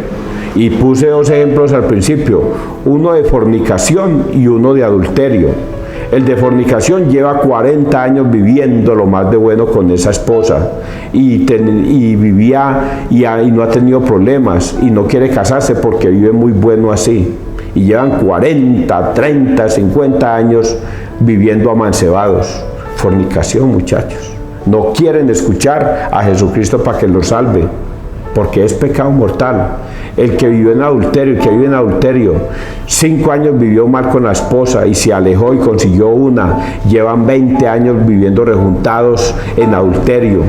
Y puse 2 ejemplos al principio, uno de fornicación y uno de adulterio. El de fornicación lleva 40 años viviendo lo más de bueno con esa esposa y vivía y no ha tenido problemas y no quiere casarse porque vive muy bueno así. Y llevan 40, 30, 50 años viviendo amancebados. Fornicación, muchachos. No quieren escuchar a Jesucristo para que los salve, porque es pecado mortal. El que vivió en adulterio, el que vive en adulterio, 5 años vivió mal con la esposa y se alejó y consiguió una, llevan 20 años viviendo rejuntados en adulterio.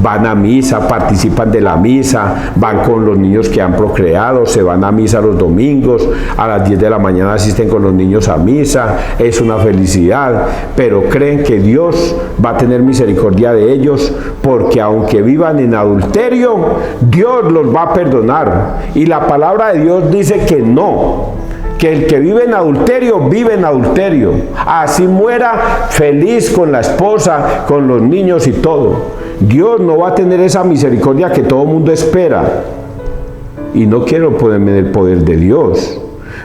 Van a misa, participan de la misa, van con los niños que han procreado, se van a misa los domingos, a las 10 de la mañana asisten con los niños a misa, es una felicidad, pero creen que Dios va a tener misericordia de ellos, porque aunque vivan en adulterio, Dios los va a perdonar. Y la palabra de Dios dice que no, que el que vive en adulterio, vive en adulterio. Así muera feliz con la esposa, con los niños y todo. Dios no va a tener esa misericordia que todo el mundo espera. Y no quiero ponerme en el poder de Dios,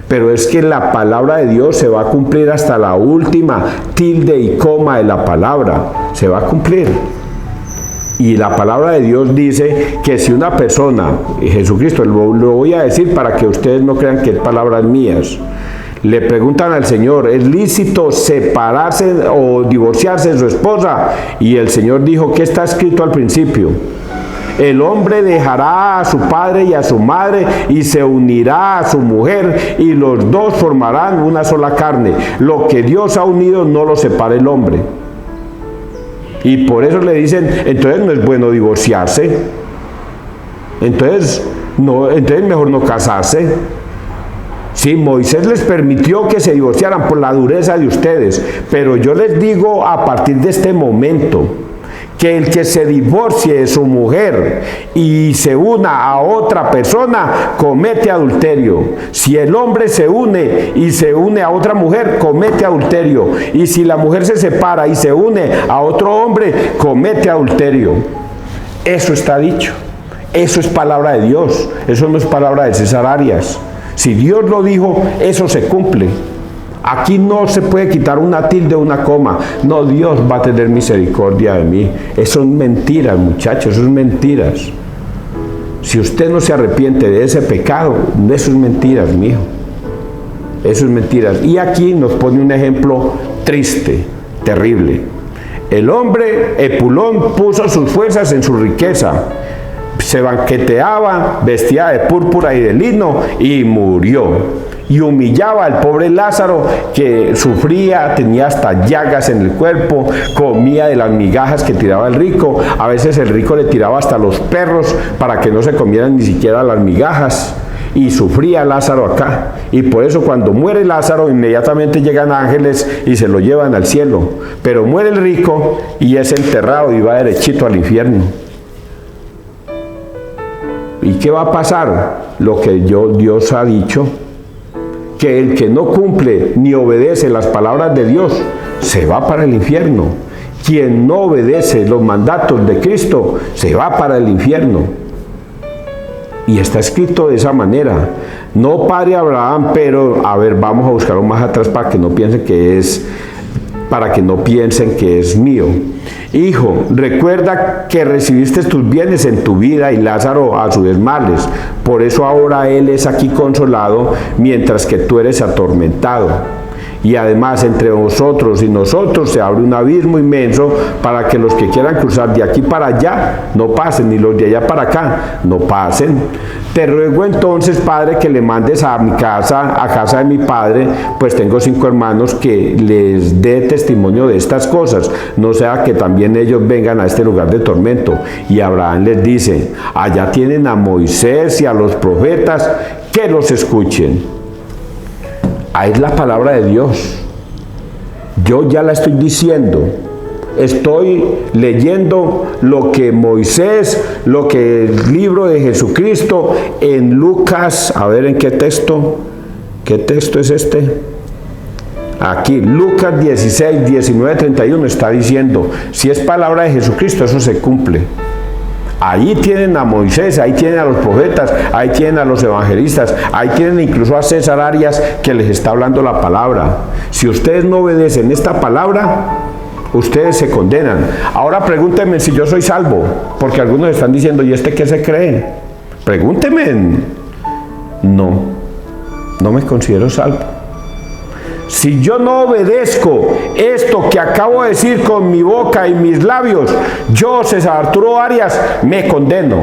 pero es que la palabra de Dios se va a cumplir hasta la última tilde y coma de la palabra. Se va a cumplir. Y la palabra de Dios dice que si una persona, Jesucristo, lo voy a decir para que ustedes no crean que es palabras mías, le preguntan al Señor, ¿es lícito separarse o divorciarse de su esposa? Y el Señor dijo, ¿qué está escrito al principio? El hombre dejará a su padre y a su madre y se unirá a su mujer y los dos formarán una sola carne. Lo que Dios ha unido no lo separa el hombre. Y por eso le dicen, entonces no es bueno divorciarse. Entonces mejor no casarse. Sí, Moisés les permitió que se divorciaran por la dureza de ustedes, pero yo les digo a partir de este momento que el que se divorcie de su mujer y se una a otra persona comete adulterio. Si el hombre se une y se une a otra mujer, comete adulterio. Y si la mujer se separa y se une a otro hombre, comete adulterio. Eso está dicho. Eso es palabra de Dios. Eso no es palabra de César Arias. Si Dios lo dijo, eso se cumple. Aquí no se puede quitar una tilde o una coma. No, Dios va a tener misericordia de mí. Eso es mentiras, muchachos, eso es mentiras. Si usted no se arrepiente de ese pecado, eso es mentiras, mijo. Eso es mentiras. Y aquí nos pone un ejemplo triste, terrible. El hombre Epulón puso sus fuerzas en su riqueza. Se banqueteaba, vestía de púrpura y de lino y murió. Y humillaba al pobre Lázaro que sufría, tenía hasta llagas en el cuerpo, comía de las migajas que tiraba el rico. A veces el rico le tiraba hasta los perros para que no se comieran ni siquiera las migajas. Y sufría Lázaro acá. Y por eso cuando muere Lázaro, inmediatamente llegan ángeles y se lo llevan al cielo. Pero muere el rico y es enterrado y va derechito al infierno. ¿Y qué va a pasar? Lo que Dios ha dicho, que el que no cumple ni obedece las palabras de Dios, se va para el infierno. Quien no obedece los mandatos de Cristo, se va para el infierno. Y está escrito de esa manera. No padre Abraham, pero, a ver, vamos a buscarlo más atrás para que no piensen que es mío. Hijo, recuerda que recibiste tus bienes en tu vida y Lázaro a sus males. Por eso ahora él es aquí consolado, mientras que tú eres atormentado. Y además entre vosotros y nosotros se abre un abismo inmenso para que los que quieran cruzar de aquí para allá no pasen, ni los de allá para acá no pasen. Te ruego entonces, Padre, que le mandes a mi casa, a casa de mi padre, pues tengo 5 hermanos, que les dé testimonio de estas cosas, no sea que también ellos vengan a este lugar de tormento. Y Abraham les dice, allá tienen a Moisés y a los profetas, que los escuchen. Ahí es la palabra de Dios. Yo ya la estoy diciendo. Estoy leyendo lo que Moisés, lo que el libro de Jesucristo en Lucas, a ver en qué texto es este. Aquí, Lucas 16, 19, 31 está diciendo, si es palabra de Jesucristo, eso se cumple. Ahí tienen a Moisés, ahí tienen a los profetas, ahí tienen a los evangelistas, ahí tienen incluso a César Arias que les está hablando la palabra. Si ustedes no obedecen esta palabra, ustedes se condenan. Ahora pregúntenme si yo soy salvo, porque algunos están diciendo, ¿y este qué se cree? Pregúntenme. No me considero salvo. Si yo no obedezco esto que acabo de decir con mi boca y mis labios, yo, César Arturo Arias, me condeno.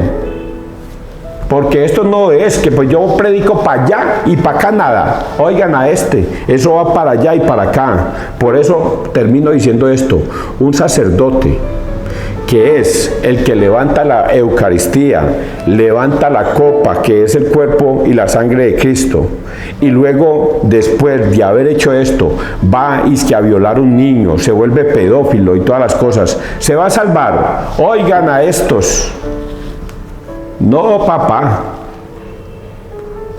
Porque esto no es que pues yo predico para allá y para acá nada. Oigan a eso va para allá y para acá. Por eso termino diciendo esto. Un sacerdote que es el que levanta la Eucaristía, levanta la copa, que es el cuerpo y la sangre de Cristo, y luego, después de haber hecho esto, va a violar a un niño, se vuelve pedófilo y todas las cosas, ¿se va a salvar? Oigan a estos. No, papá.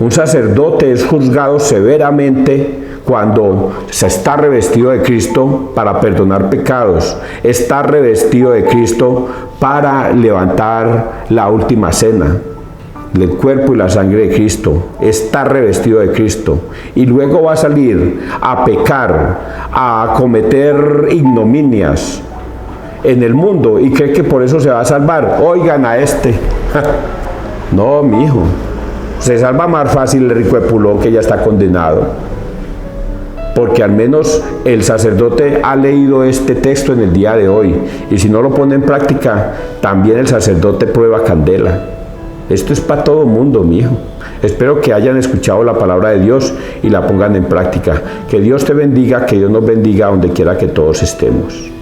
Un sacerdote es juzgado severamente cuando se está revestido de Cristo para perdonar pecados, está revestido de Cristo para levantar la última cena, el cuerpo y la sangre de Cristo, está revestido de Cristo, y luego va a salir a pecar, a cometer ignominias en el mundo y cree que por eso se va a salvar. Oigan a No, mi hijo, se salva más fácil el rico de Pulón, que ya está condenado. Porque al menos el sacerdote ha leído este texto en el día de hoy, y si no lo pone en práctica, también el sacerdote prueba candela. Esto es para todo mundo, mi hijo. Espero que hayan escuchado la palabra de Dios y la pongan en práctica. Que Dios te bendiga, que Dios nos bendiga donde quiera que todos estemos.